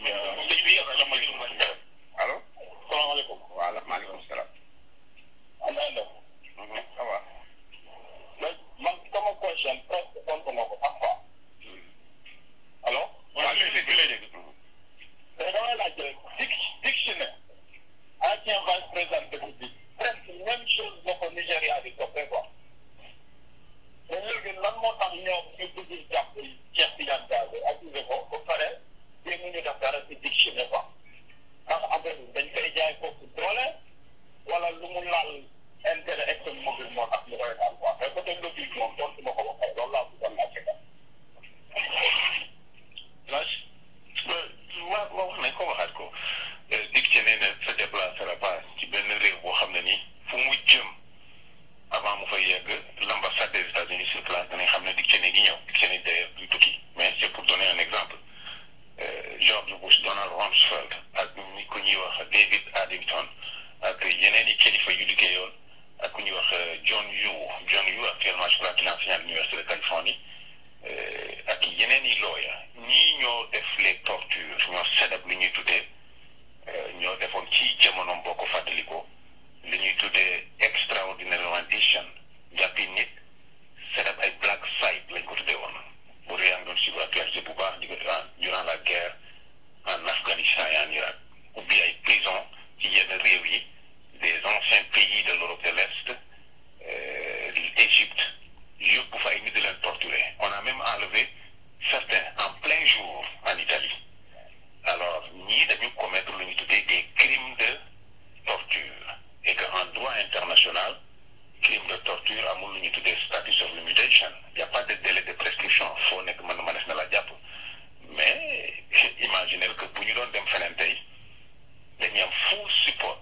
sëñ bi asalaamaaleykum. allo. salaamaaleykum. voilà maaleykum salaam. ça va. man sama question presque tontu nga ko parfois. allo. waaw li lay dégg. mais damay laaj rek dictionnaire ancien vice président de République presque même chose la ko Nigéria di toppee quoi. te léegi lan moo tax ñoom ñu bëgg jàpp Cheikh Tidiane Gaye accusé ko ba pare jéem ñu def dara ci dictionnaire quoi ndax affaire bi dañ koy jaay foofu doole wala lu mu laal intérêt économique moo tax ñu koy daal quoi mais côté logique moom tontu ma ko ba pare loolu laa bëggoon laajte quoi. wax nañ ko waxaat ko dictionnaire ne se déplacera pas ci benn réew boo xam ne nii fu mu jëm avant mu fay yegg l'ambassade des États-Unis sur place danañ xam ne dictionnaire gi ñëw dictionnaire d'ailleurs du tukki mais c'est pour donner un exemple George Bush Donald Rumsfeld ak ku ñuy wax David Addington ak yeneen i kilifa yu liggéeyoon ak ku ñuy wax John Yoo actuellement je crois qu'il enseigne à l'université de Californie ak yeneen i lawyer ñii ñoo def les tortures ñoo sedap li ñuy tuddee ñoo defoon ci jamonoom boo ko fàttalikoo li ñuy tuddee extraordinary rendition jàppi nit sedap ay black site lañ ko tuddee woon bu réew mi doon suivre actualité bu baax di ko durant la guerre en Afghanistan et en Irak ubbi ay prison ci yenn réew yi des anciens pays de l'Europe de l'Est Égypte yóbbu fa ay nit di leen torturer on a même enlevé certains en plein jour en Italie alors ñii dañu commettre lu ñu tuddee des crimes de torture et que en droit international crime de torture amul lu ñu tuddee statute of limitation y a pas de délai de prescription foo nekk mën na la jàpp mais imaginez que bu ñu doon dem feneen tey dañuy am full support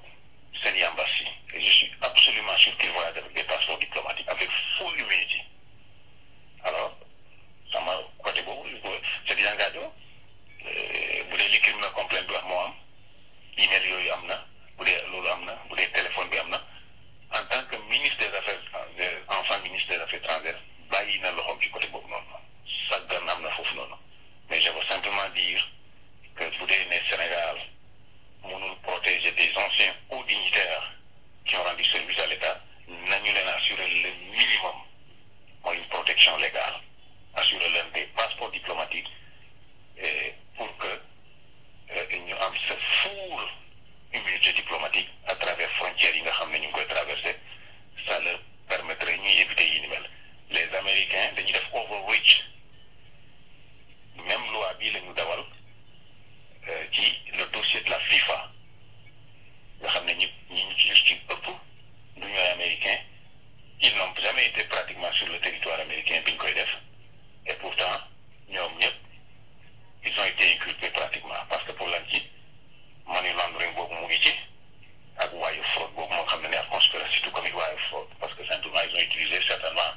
seen embassy et je suis absolument sûr qu'ils voyagent avec des passeports diplomatiques avec full immunity alors sama côté boobu c'est di engagé bu dee li criminal complaint bi wax moo am email yooyu am na bu dee loolu am na bu dee téléphone bi am na en tant que ministre des affaires enfant ministre des affaires étrangères bàyyi na loxoom ci côté boobu noonu saggan am na foofu noonu mais je veux simplement dire que bu dee ne Sénégal mënul protéger des anciens hauts dignitaires qui ont rendu service à l'État nañu leen assurer le minimum mooy une protection légale assurer leen des passeports diplomatiques pour que ñu am sa full immunité diplomatique à travers frontières yi nga xam ne ñu ngi koy traverser ça leur permettrait ñuy éviter yi ni mel les Américains dañuy def overreach même loi bii la ñu dawal ci le dossier de la FIFA nga xam ne ñi ci ëpp du ñooy américain ils n'ont jamais été pratiquement sur le territoire américain bi ñu koy def et pourtant ñoom ñëpp ils ont été inculpés pratiquement parce que pour lan ci money laundering boobu mu ngi ci ak wire fraud boobu moo xam ne ak conspiracy to commit wire fraud parce que simplement ils ont utilisé certainement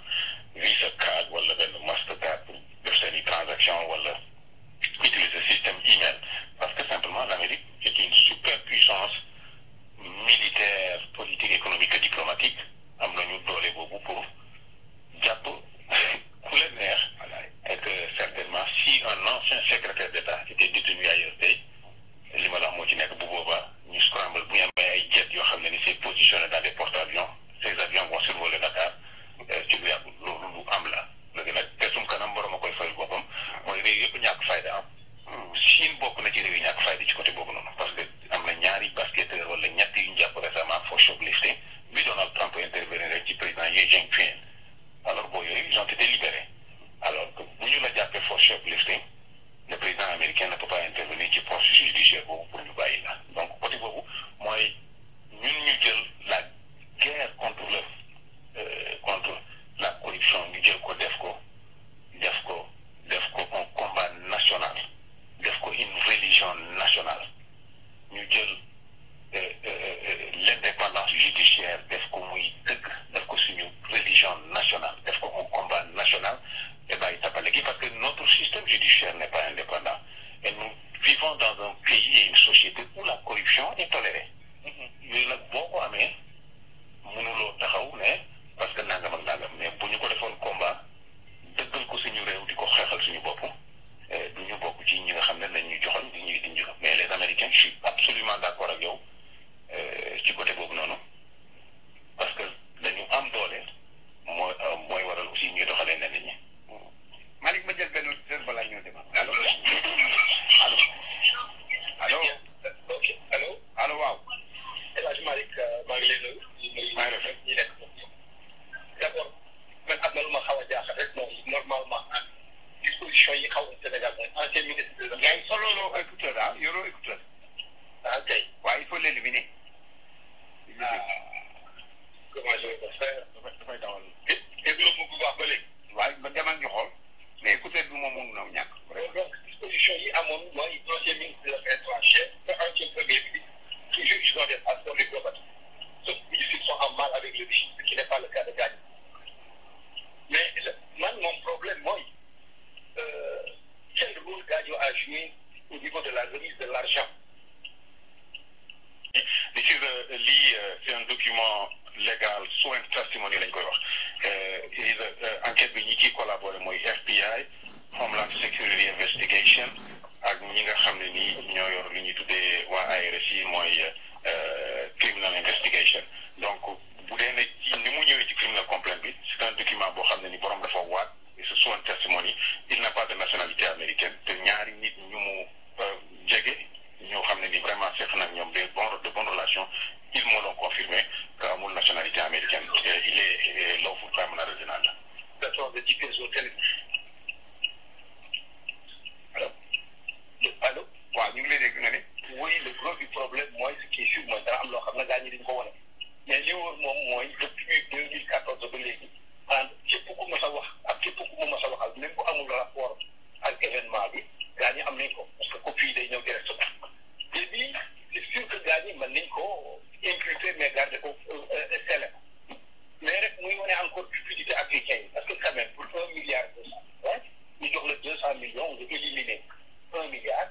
Visa card wala benn Mastercard pour def seen i transaction wala utiliser système email parce que simplement l'Amérique est une superpuissance militaire politique économique et diplomatique am nañu doole boobu pour jàpp ku leen neex et que certainement si un ancien secrétaire d'État était détenu ailleurs tey li ma la wax moo ci nekk bu boobaa ñu scramble bu ñu amee ay jet yoo xam ne ni c'est positionné dans des porte-avions ces avions vont survoler Dakar ci lu yàgg loolu lu am la léegi nag tesum kanam borom a koy fayal boppam mooy réew yëpp ñàkk fayda am Chine bokk na ci réew yi ñàkk fayda ci côté boobu noonu parce que am na ñaari basketteur wala ñett yu ñu jàpp récemment for shoplifting bi Donald Trump intervenir rek ci président Xi Jinping alors boo yooyu ils ont été libérés alors que bu ñu la jàppee for shoplifting le président américain ne peut pas intervenir ci processus judiciaire boobu pour ñu bàyyi la donc côté boobu mooy ñun ñu jël la guerre contre la corruption ñu jël ko def ko un combat national def ko une religion nationale ñu jël l'indépendance judiciaire def ko muy dëgg def ko suñu religion nationale def ko un combat national et bàyyi tapale gi parce que notre système judiciaire n'est pas indépendant et nous vivons dans un pays et une société où la corruption est tolérée yooyu nag boo ko amee mënuloo taxaw ne parce que nangam ak nangam mais bu ñu ko defoon combat dëggal ko suñu réew di ko xeexal suñu bopp du ñu bokk ci ñi nga xam ne dañ ñu joxoon di ñu jox mais les Américains je suis absolument d'accord ak yow ci côté boobu noonu parce que dañu am doole mooy waral aussi ñuy doxalee nenn ñi. Malick ma jël benn auditeur balaa ñoo dem allo allo ok allo allo waaw. El Hadj Malick maa ngi lay nuyu. maa ngi rafet ñi nekk d'abord man am na lu ma xaw a jaaxal rek moom normalement disposition yi xaw a Sénégal mooy ancien ministre de la. yaa ngi solo écouteur ah yoroo écouteur. ah kay. waaye il faut l'éliminer. comment je vais faire. dafay dawal. déglu ma bu baax ba léegi. waaye ba demal ñu xool mais écouteur bi moom mun na ñàkk. donc disposition yi amoon mooy ancien ministre de l'Affaires étrangères te ancien premier ministre toujours ils ont des passeports diplomatiques sauf qu'ils sont en mal avec le régime ce qui n'est pas le cas de Gagny mais man mon problème mooy quel rôle Gagny a joué au niveau de la remise de l'argent. lii c'est un document légal sworn testimony lañ koy wax enquête bi ñi ciy collaboré mooy FBI Homeland Security Investigation ak ñi nga xam ne nii ñoo yor li ñuy tuddee waa IRS yi mooy criminal investigation donc bu dee ne ci ni mu ñëwee ci criminal complaint bi c'est un document boo xam ne ni borom dafa waat et ce sworn testimony il n'a pas de nationalité américaine te ñaari nit ñu mu jege ñoo xam ne ni vraiment seq na ñoom de bonnes relations ils m'ont donc confirmé que amul nationalité américaine il est lawful permanent résident la. D'accord, de différents hôtels. Allô? Allô? waaw ñu ngi lay dégg nga ne. Oui, le gros du problème mooy ce qui est sûr mooy dara am loo xam ne Gagny dañu ko wane mais li wóor moom mooy depuis 2014 ba léegi maanaam képp ku mës a wax ak képp ku mu mës a waxal même bu amul rapport ak événement bi Gagny am nañ ko parce que copie yi day ñëw directement te bii c'est sûr que Gagny mën nañ ko imputer mais garder ko scellé mais rek muy wane encore cupidité africain yi parce que quand même pour 1 milliard 200 ñu jox la 200 millions nga éliminer 1 milliard.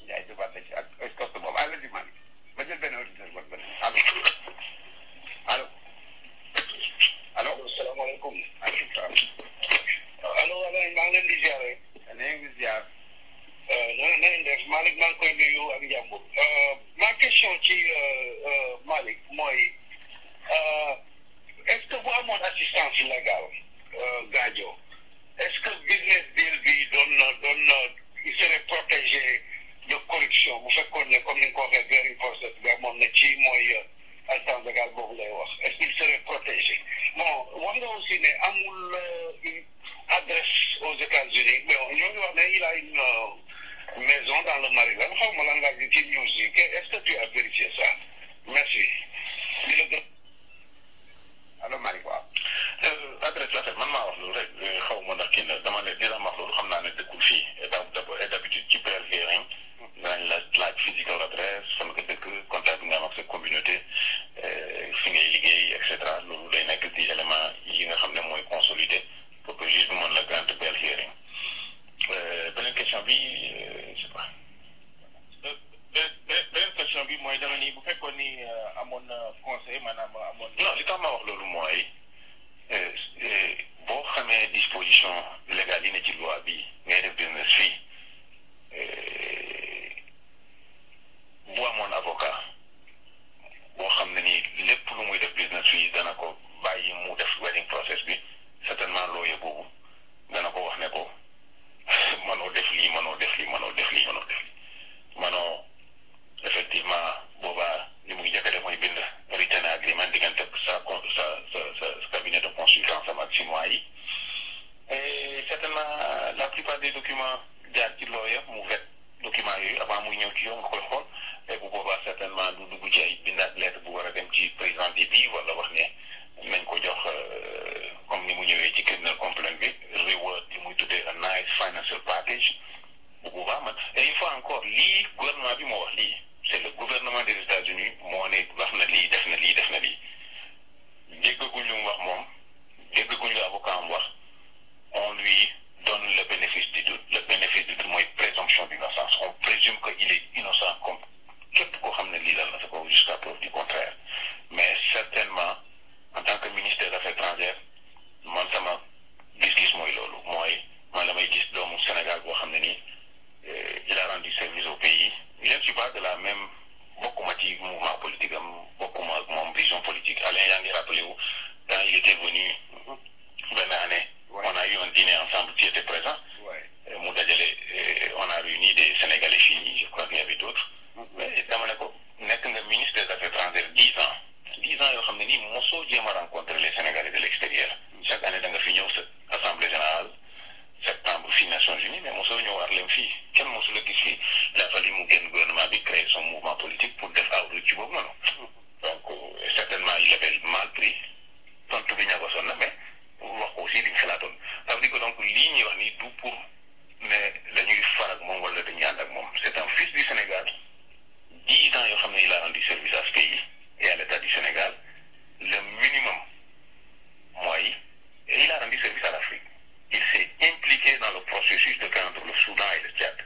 Ndiaye defaat na ci ak coste boobu àll bi Malick ma jël benn auditeur ba benn allo allo allo salaamaaleykum. maaleykum salaam. allo maa ngi leen di ziar rek. nee ngi ziar. na ngeen def Malick maa ngi koy nuyu ak njàmbur. ma question ci Malick mooy est-ce que bu amoon assistance légale Gadio est-ce que business deal bi doon il serait protégé de corruption bu fekkoon ne comme ni nga ko waxee very process bi amoon na ci mooy assistance légale boobu lay wax est-ce qu'il serait protégé bon wax nga aussi ne amul adresse aux États-Unis mais ñoo ngi wax ne il a une maison dans le Maryland xaw ma lan laa gis ci news yi est-ce que tu as vérifié ça merci. allo Malick waaw. adresse la man maa wax loolu rek xaw ma ndax kii na dama ne dina ma wax loolu xam naa ne dëkkul fii d'habitude ci PL hearing danañ la laaj physical adresse fan nga dëkk contact bi nga am ak sa communauté fi ngay liggéey et cetera loolu day nekk ci élément yi nga xam ne mooy consolidé pour que juge bi mën la grant PL hearing beneen question bi je sais pas. beneen question bi mooy dama ni bu fekkoon ni amoon conseil maanaam amoon. non li tax ma wax loolu mooy boo xamee disposition légale yi ne ci loi bi ngay def business fii bu amoon avocat boo xam ne ni lépp lu muy def business fii dana ko bàyyi mu def wedding process bi certainement lawyer boobu dana ko wax ne ko mënoo def lii mënoo def lii mënoo def lii mënoo def lii mënoo effectivement boobaa li muy njëkk a def mooy bind written agreement diggante sa cabinet de consultance am ak chinois yi et certainement la plupart des documents jaar ci lawyer mu vet documents yooyu avant muy ñëw ci yow nga koy xool et bu boobaa certainement du dugg ci ay bindaat lettre bu war a dem ci président bi wala wax ne nañ ko jox comme ni mu ñëwee ci criminal complaint bi reward li muy tuddee a nice financial package bu boobaa man et une fois encore lii gouvernement bi moo wax lii c'est le gouvernement des États-Unis moo ne wax na lii def na lii def na lii déggaguñ lu mu wax moom déggaguñ lu avocat am wax on lui donne le bénéfice du doute le bénéfice du doute mooy présomption d'innocence on présume qu'il est innocent comme képp koo xam ne lii dal na sa kaw jusqu'à preuve du contraire mais certainement en tant que ministère des Affaires étrangères man sama dîner ensemble, tu étais présent. Ouais. On a réuni des Sénégalais finis, je crois qu'il y avait d'autres. Mais dama ne ko nekk nga ministre des Affaires étrangères 10 ans. 10 ans yoo xam ne nii mosoo jéem a rencontrer les Sénégalais de l'extérieur. Chaque année da nga fi ñëw sa assemblée générale septembre fii Nations Unies mais mosoo ñëw Harlem fii kenn mosu la gis fii il a fallu mu génn gouvernement bi créer son mouvement politique pour def outreach ci boobu noonu. Donc certainement il avait mal pris tontu bi ñagosoon na mais wax ko aussi diñ xalaatoon ça veut dire que donc lii ñuy wax ni du pour ne dañuy far ak moom wala dañuy ànd ak moom c'est un fils du Sénégal 10 ans yoo xam ne il a rendu service à ce pays et à l'État du Sénégal le minimum mooy et il a rendu service à l'Afrique. Il s'est impliqué dans le processus de paix entre le Soudan et le Tchad.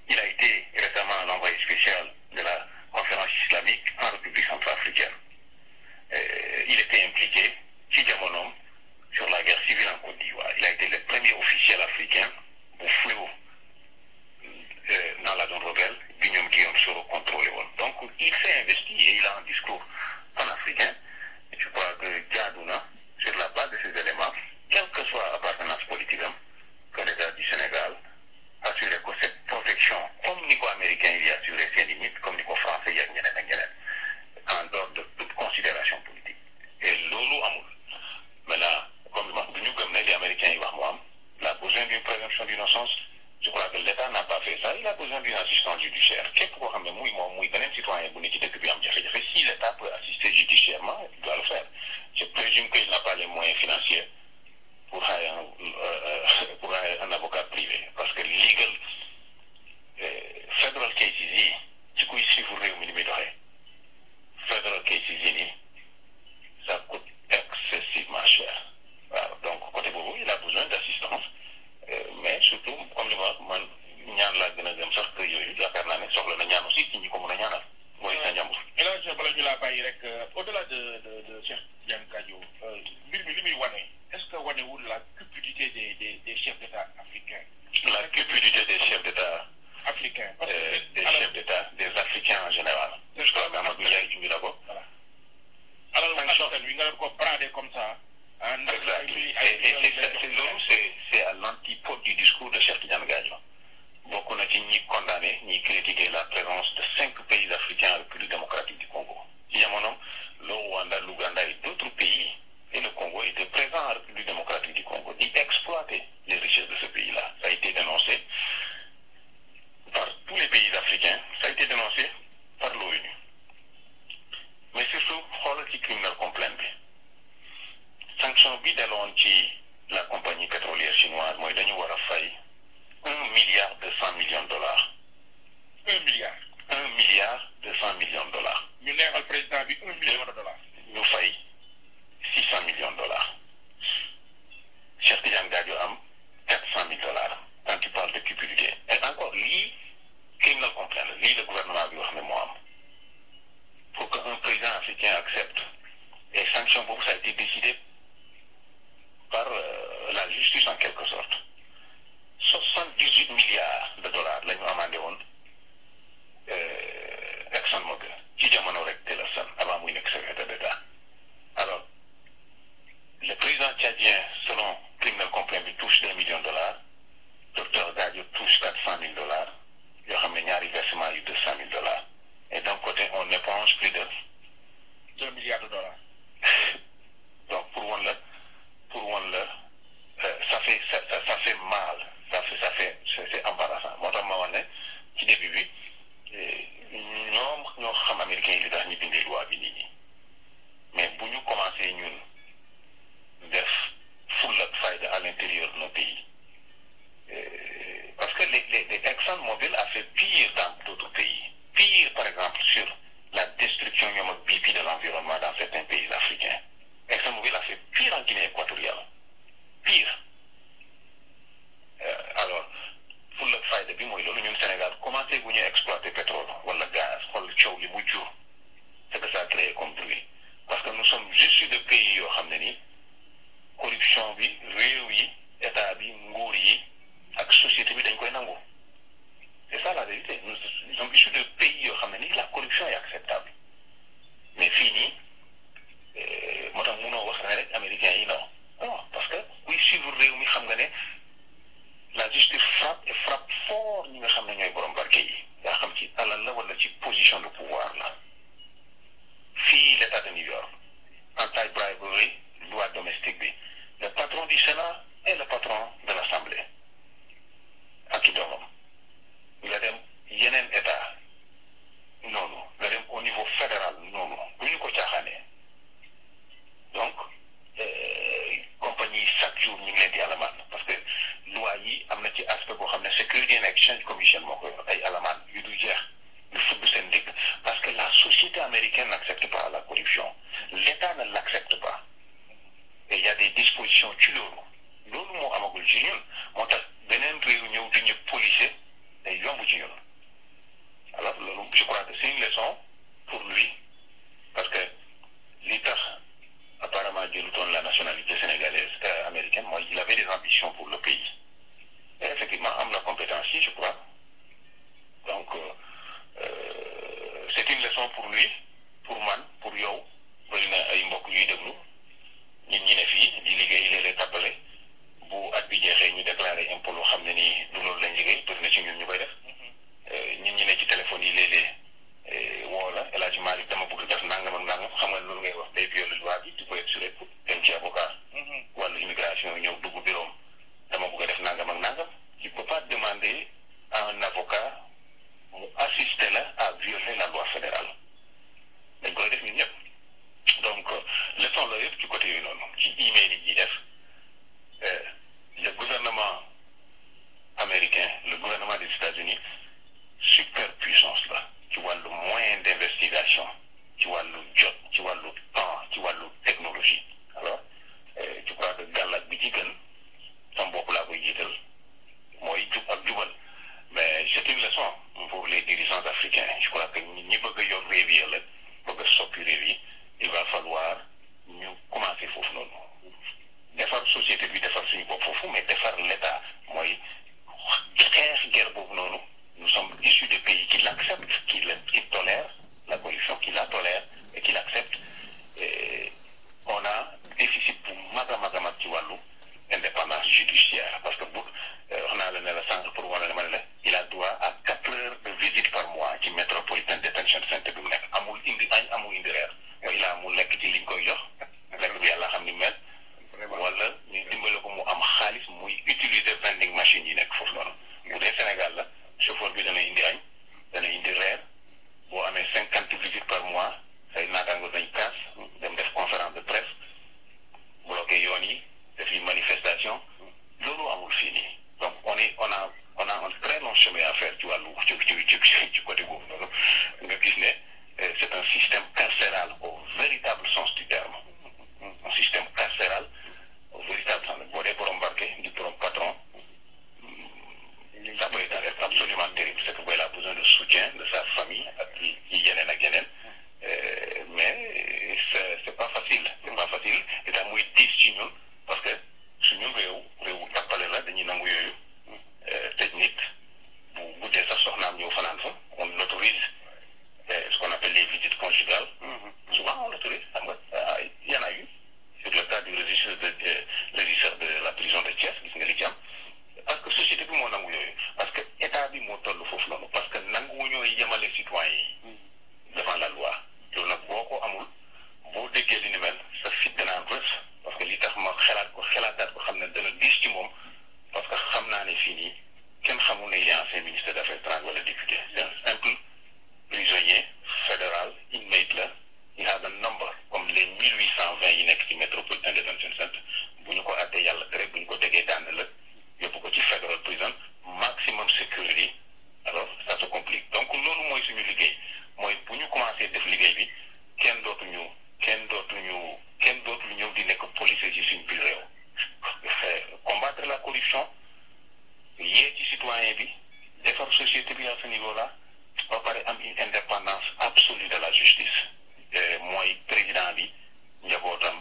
Il a été récemment l'envoyé spécial de la conférence islamique en République centrafricaine. Il était impliqué, Tidjamonom, sur la guerre civile en Côte d'Ivoire. Il a été le premier officiel africain au fléau dans la zone rebelle, Guillaume Soro contrôlé. Donc il s'est investi et il a un discours panafricain. Et je crois que Djadouna, sur la base de ces éléments, quelle que soit l'appartenance politique, que l'État du Sénégal assurer que cette protection, comme Nico américain, il y a assuré ses limites, comme Nico français, il y a en dehors de toute considération politique. Et Lolo Amoul. Mais là, comme les Américains, il a besoin d'une présomption d'innocence. Je crois que l'État n'a pas fait ça. Il a besoin d'une assistance judiciaire. Si l'État peut assister judiciairement, il doit le faire. Je présume qu'il n'a pas les moyens financiers pour un avocat privé. Parce que legal federal cases, du coup, ici, vous réunissez federal cases, ça coûte excessivement cher. Voilà. Donc, côté Bobo, il a besoin d'assistance. Mais surtout, comme le man, ñaan la gën a dem sax que yooyu yaakaar naa ne soxla na ñaan aussi ci ñi ko mën a ñaanal mooy sa njàmbur. Et là, bala ñu laa bàyyi rek au-delà de Cheikh Tidiane Gadio mbir mi li muy wane est-ce que wanewul la cupidité des chefs d'État africains. La cupidité des chefs d'État africains. Des chefs d'État, des Africains en général. Je crois que Amadou Ndiaye jungi na ko. Voilà. Alors askan wi nga ko brader comme ça. Exactement. C'est à l'antipode du discours de Cheikh Tidiane Gadio. Beaucoup na ci ñi condamné, ñi critiqué la présence de 5 pays africains en République démocratique du Congo. Ci jamono, le Rwanda, l'Ouganda et d'autres pays, et le Congo étaient présents en République démocratique du Congo, d'y exploiter les richesses de ce pays-là. Ça a été dénoncé par tous les pays africains, ça a été dénoncé par l'ONU. Mais surtout, xoolal ci criminal complaint bi. Sanction bi daloon ci la compagnie pétrolière chinoise mooy dañu war a fay $1,2 milliard. 1 milliard. $1,2 milliard. ñu neexal président bi $1 million. ñu fay $600 millions. Cheikh Tidiane Gadio am $400 000 quand tu parles de cupidité. Et encore lii criminal complaint lii le gouvernement bi wax ne moo am pour qu'un président africain accepte et sanction boobu ça a été décidé par la justice en quelque sorte. $78 milliards la ñu amandé woon ExxonMobil ci jamono rek Tillerson avant muy nekk secrétaire d'État. Alors le président tchadien selon criminal complaint bi touche $1 million, docteur Gadio touche $400 000 yoo xam ne ñaari versement yu $200 000. Et d'un côté on éponge plus de $2 milliards. Donc pour woon la ça fait mal. C'est embarrassant. Moo tax ma wax ne ci début bi ñoo xam américains yi li tax ñu bindee loi bi nii mais bu ñu commencé ñun def fulla ak fayda à l'intérieur de nos pays parce que les ExxonMobil a fait pire dans d'autres pays. Pire par exemple sur la destruction ñoom ak BP de l'environnement dans certains pays africains. ExxonMobil a fait pire en Guinée équatoriale. Pire. Alors fulla ak fayda bi mooy loolu ñun Sénégal commencé bu ñu exploiter pétrole wala gaz xool coow li mu jur ce que ça a créé comme bruit parce que nous sommes juste de pays yoo xam ne ni corruption bi réew yi état bi nguur yi ak société bi dañ koy nangu. C'est ça la vérité. Nous sommes issus de pays yoo xam ne ni la corruption est acceptable mais fii nii moo tax munoo wax ne rek américains yi non parce que kuy suivre réew mi xam nga ne la justice frappe et frappe fort ñi nga xam ne ñooy borom barke yi yaa xam ci alal la wala ci position de pouvoir la fii l'État de New York anti-bribery loi domestique bi le patron du Sénat et le patron de l'Assemblée ak i doomam nga dem yeneen état noonu nga dem au niveau fédéral noonu bu ñu ko caaxaanee donc compagnie chaque jour ñu ngi leen di alamaan parce que loi yi am na ci aspect boo xam ne Security and Exchange Commission moo ko yor ay alamaan yu du jeex yu fudd seen digg parce que la société américaine n'accepte pas la corruption l'État ne l'accepte pas et il y a des dispositions ci loolu moo amagul ci ñun moo tax beneen réew ñëw di ñu policier day yomb ci ñun alors loolu je crois que c'est une leçon pour lui parce que li tax apparemment jëlutoon la nationalité sénégalaise américaine mooy il avait des ambitions pour le pays et effectivement am na compétence yi je crois donc c'est une leçon pour lui pour man pour yow bëri na ay mbokk yuy déglu ñun ñi ne fii di liggéey léeg-léeg tàppale bu at bi jeexee ñu déclaré impôt loo xam ne nii du loolu lañ liggéey bëri na ci ñun ñu koy def ñun ñi ne ci téléphone yi léeg-léeg woo la El Hadj Malick dama bëgg def nangam ak nangam xam nga loolu ngay wax day violer loi bi di ko être sur dem ci avocat wàllu immigration ñëw dugg bureau dama bëgg a def nangam ak nangam il peut pas demander à un avocat mu assister la à violer la loi fédérale dañ koy def ñun ñëpp donc leçon la yëpp ci côté yooyu noonu ci email yi ñuy def le gouvernement américain le gouvernement des États-Unis superpuissance la ci wàllu moyen d'investigation ci wàllu jot ci wàllu temps ci wàllu technologie alors je crois que gàllat bi ci gën sama bopp laa koy jiital mooy jub ak jubal mais c'est une leçon pour les dirigeants africains je crois que ñi bëgg a yor réew yi la bëgg a soppi réew yi il va falloir ñu commencer foofu noonu defar société bi defar suñu bopp foofu mais defar l'État mooy xeex guerre boobu noonu nous sommes issus de pays qui l'acceptent qui tolèrent la corruption qui la tolèrent et qui l'acceptent et on a déficit bu mag a mag ci wàllu indépendance judiciaire parce que bu wax naa la ne la sànq pour wane la ma ne la il a droit à 4 heures de visite par mois ci Metropolitan Detention Center bi mu nekk amul indi añ amul indi reer mooy la amul lekk ci liñ koy jox lekk bi yàlla xam ni mel wala ñu dimbale ko mu am xaalis muy utiliser vending machine yi nekk foofu noonu bu dee Sénégal la chauffeur bi dana indi añ dana indi reer boo amee 50 visites par mois say naataango dañ kaas dem def conférence de presse bloqué yoon yi def yi manifestation loolu amul fii nii donc on a un très long chemin à faire ci wàllu ci côté boobu noonu nga gis ne c'est un système carcéral au véritable sens du terme un système carcéral au véritable sens boo dee borom barke di borom patron ça peut être absolument terrible c'est que il a besoin de soutien de sa famille ak ci yeneen ak yeneen mais c'est pas facile et daa muy diis ci ñun parce que suñu réewu tàppale la dañuy nangu yooyu tëj nit bu guddee sax soxnaam ñëw fanaan fa on l'autorise ce qu'on appelle les visites conjugales souvent on l'autorise xam nga il y en a eu sur le cas du régisseur de la prison de Thiès gis nga li ci am parce que société bi moo nangu yooyu parce que état bi moo toll foofu noonu parce que nangu ñooy yemale citoyens yi devant la loi loolu nag boo ko amul boo déggee li ni mel sa fit danaa rës parce que li tax ma xelaataat ko xam ne dana diis ci moom parce que xam naa ne fii nii kenn xamul ne il est ancien ministre des Affaires étrangères wala député c'est un simple prisonnier fédéral inmate la il a un number comme les 1820 yi nekk ci Metropolitan Detention Center bu ñu ko àttee yàlla tere bu ñu ko tegee daan la yóbbu ko ci federal prison maximum security alors ça se complique donc loolu mooy suñu liggéey mooy bu ñu commencé def liggéey bi kenn dootul ñëw di nekk policier ci suñu biir réew combattre la corruption yee ci citoyen bi defar société bi à ce niveau là ba pare am une indépendance absolue de la justice mooy président bi njabootam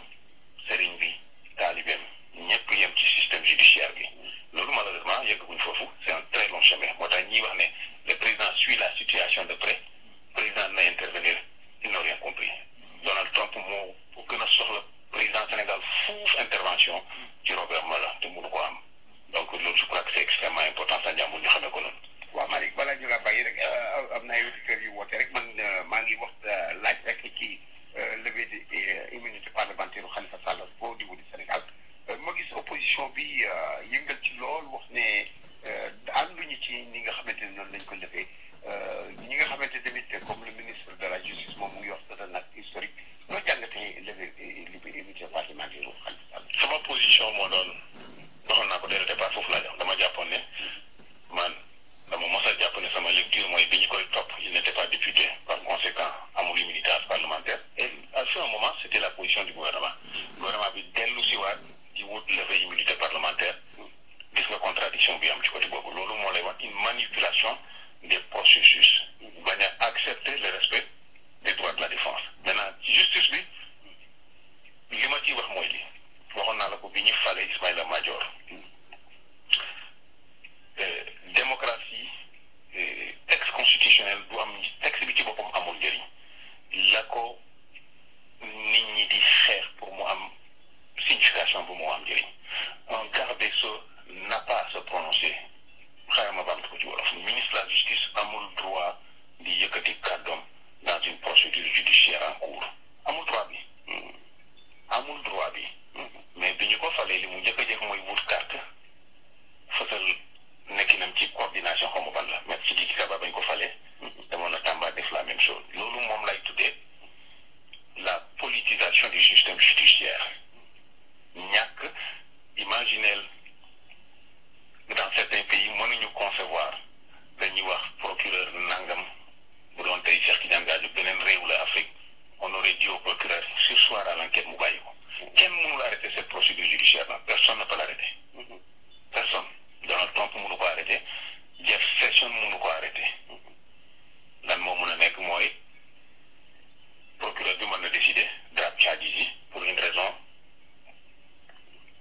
sëriñ bi taalibeem ñëpp yem ci système judiciaire bi loolu malheureusement yeggaguñ foofu c'est un très long chemin moo tax ñiy wax ne le président suit la situation de près président na intervenir ils n'ont rien compris Donald Trump moo gën a soxla président Sénégal fuuf intervention ci Robert Mueller te mënu ko am donc loolu je crois que c'est extrêmement jàppoon ne man dama mos a jàpp ne sama lecture mooy bi ñu koy topp il n'était pas député par conséquent amul immunité parlementaire et à ce moment c'était la position du gouvernement bi dellu siwaat di wut lever immunité parlementaire gis nga contradiction bi am ci côté boobu loolu moo lay wax une manipulation des processus bañ a accepter le respect des droits de la défense maintenant justice bi li ma ciy wax mooy li waxoon naa la ko bi ñu fale Ismaïla Madior démocratie texte constitutionnel du am texte bi ci boppam amul njëriñ la ko nit ñi di xeex pour mu am signification bu mu am njëriñ un garde des Sceaux n'a pas à se prononcer xaaral ma baamtu ko ci wolof ministre de la justice amul droit di yëkkati kàddoom dans une procédure judiciaire en cours amul droit bi mais bi ñu ko falee li mu njëkk a jëf mooy wut carte fësal nekkinam ci coordination xaw ma ban la mais ci digg kaba bañ ko falee demoon na Tamba def la même chose loolu moom lay tuddee la politisation du système judiciaire ñàkk imaginel dans certains pays mënuñu concevoir dañuy wax procureur nangam bu doon tey Cheikh Tidiane Gadio beneen réew la Afrique on aurait dit au procureur surseoir à l'enquête mu bàyyi ko kenn mënul arrêter cette procédure judiciaire là personne ne peut l'arrêter personne Donald Trump mënu ko arrêter Jeff Sessions mënu ko arrêter lan moo mën a nekk mooy procureur bi mën na décider drap Tchadji pour une raison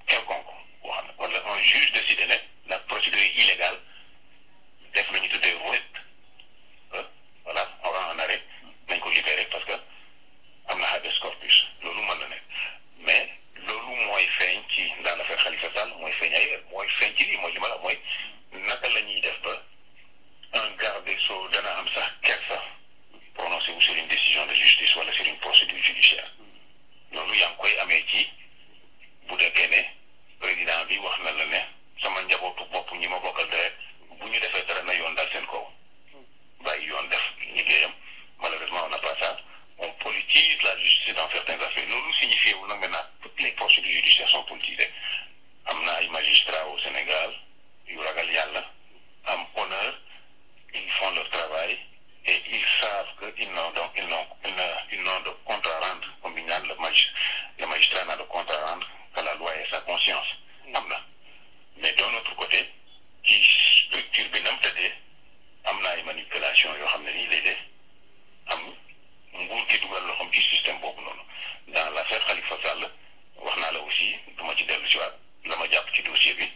quelconque wala un juge décide ne la procédure est illégale def la ñu tuddee ruet voilà on va en arrêt nañ ko libérer parce que am na habeas corpus loolu mën na nekk mais loolu mooy feeñ ci dans l'affaire Khalifa Sall mooy feeñ ailleurs mooy feeñ ci lii mooy li ma la mooy naka la ñuy def ba un garde des Sceaux dana am sax kersa prononcé wu sur une décision de justice wala sur une procédure judiciaire loolu yaa ngi koy amee ci bu dekkee ne président bi wax na la ne sama njabootu bopp ñi ma bokkal deret bu ñu defee dara na yoon dal seen kaw bàyyi yoon def liggéeyam malheureusement on n'a pas ça on politise la justice dans certains aspects loolu signifie wu nag maintenant toutes les procédures judiciaires sont politisées am na ay magistrats au Sénégal yu ragal yàlla am honneur ils font leur travail et ils savent que ils n'ont de compte à rendre comme il y a le magistrat n'a de compte à rendre que la loi et sa conscience am na mais d'un autre côté ci structure bi nam tëddee am na ay manipulation yoo xam ne nii léeg-léeg am nguur gi dugal loxoom ci système boobu noonu dans l'affaire Khalifa Sall wax naa la aussi duma ci dellu si waat la ma jàpp ci dossier bi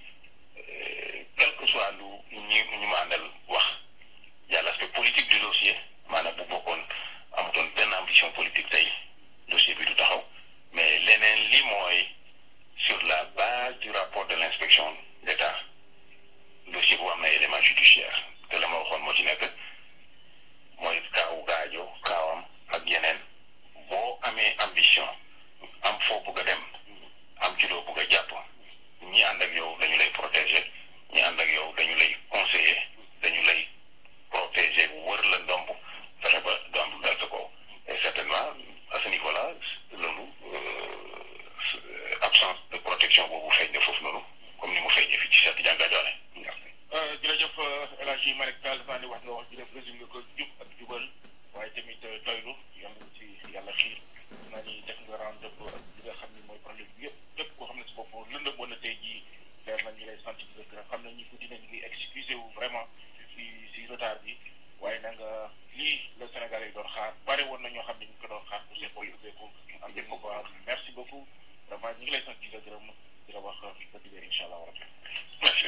quel que soit lu ñu ma àndal wax y a l'aspect politique du dossier maanaam bu bokkoon amutoon benn ambition politique tey dossier bi du taxaw mais leneen li mooy sur la base du rapport de l'inspection d'État dossier bu am na élément judiciaire te la ma waxoon moo ci nekk mooy kaawu Gadio kaawam ak yeneen boo amee ambition am foo bëgg a dem am ci loo bëgg a jàpp ñi ànd ak yow dañu lay protéger ñi ànd ak yow dañu lay conseiller dañu lay protéger wër la ndomb fexe ba du am dal sa kaw et certainement à ce niveau là loolu absence de protection boobu feeñ na foofu noonu comme ni mu feeñee fii ci Cheikh Tidiane Gadio jërëjëf El Hadji Malick Tall dafa ne wax nga wax ji def résumé ko jub ak jubal waaye tamit doylu yàlla ci yàlla xiir naa ni def nga rendez-vous ak li nga xam ni mooy problème bi yëpp képp koo xam ne si bopp lëndëm woon na tey jii leer na ñu lay sant di la gërëm xam nañ ni guddi nañ ngi excusé wu vraiment si retard bi waaye na nga lii le Sénégal yi doon xaar bare woon na ñoo xam ne ñu ko doon xaar pour seen boy ubbeeku am ngeen ko ba merci beaucoup vraiment ñu ngi lay sant di la gërëm di la wax ba diwee incha allah rabbi merci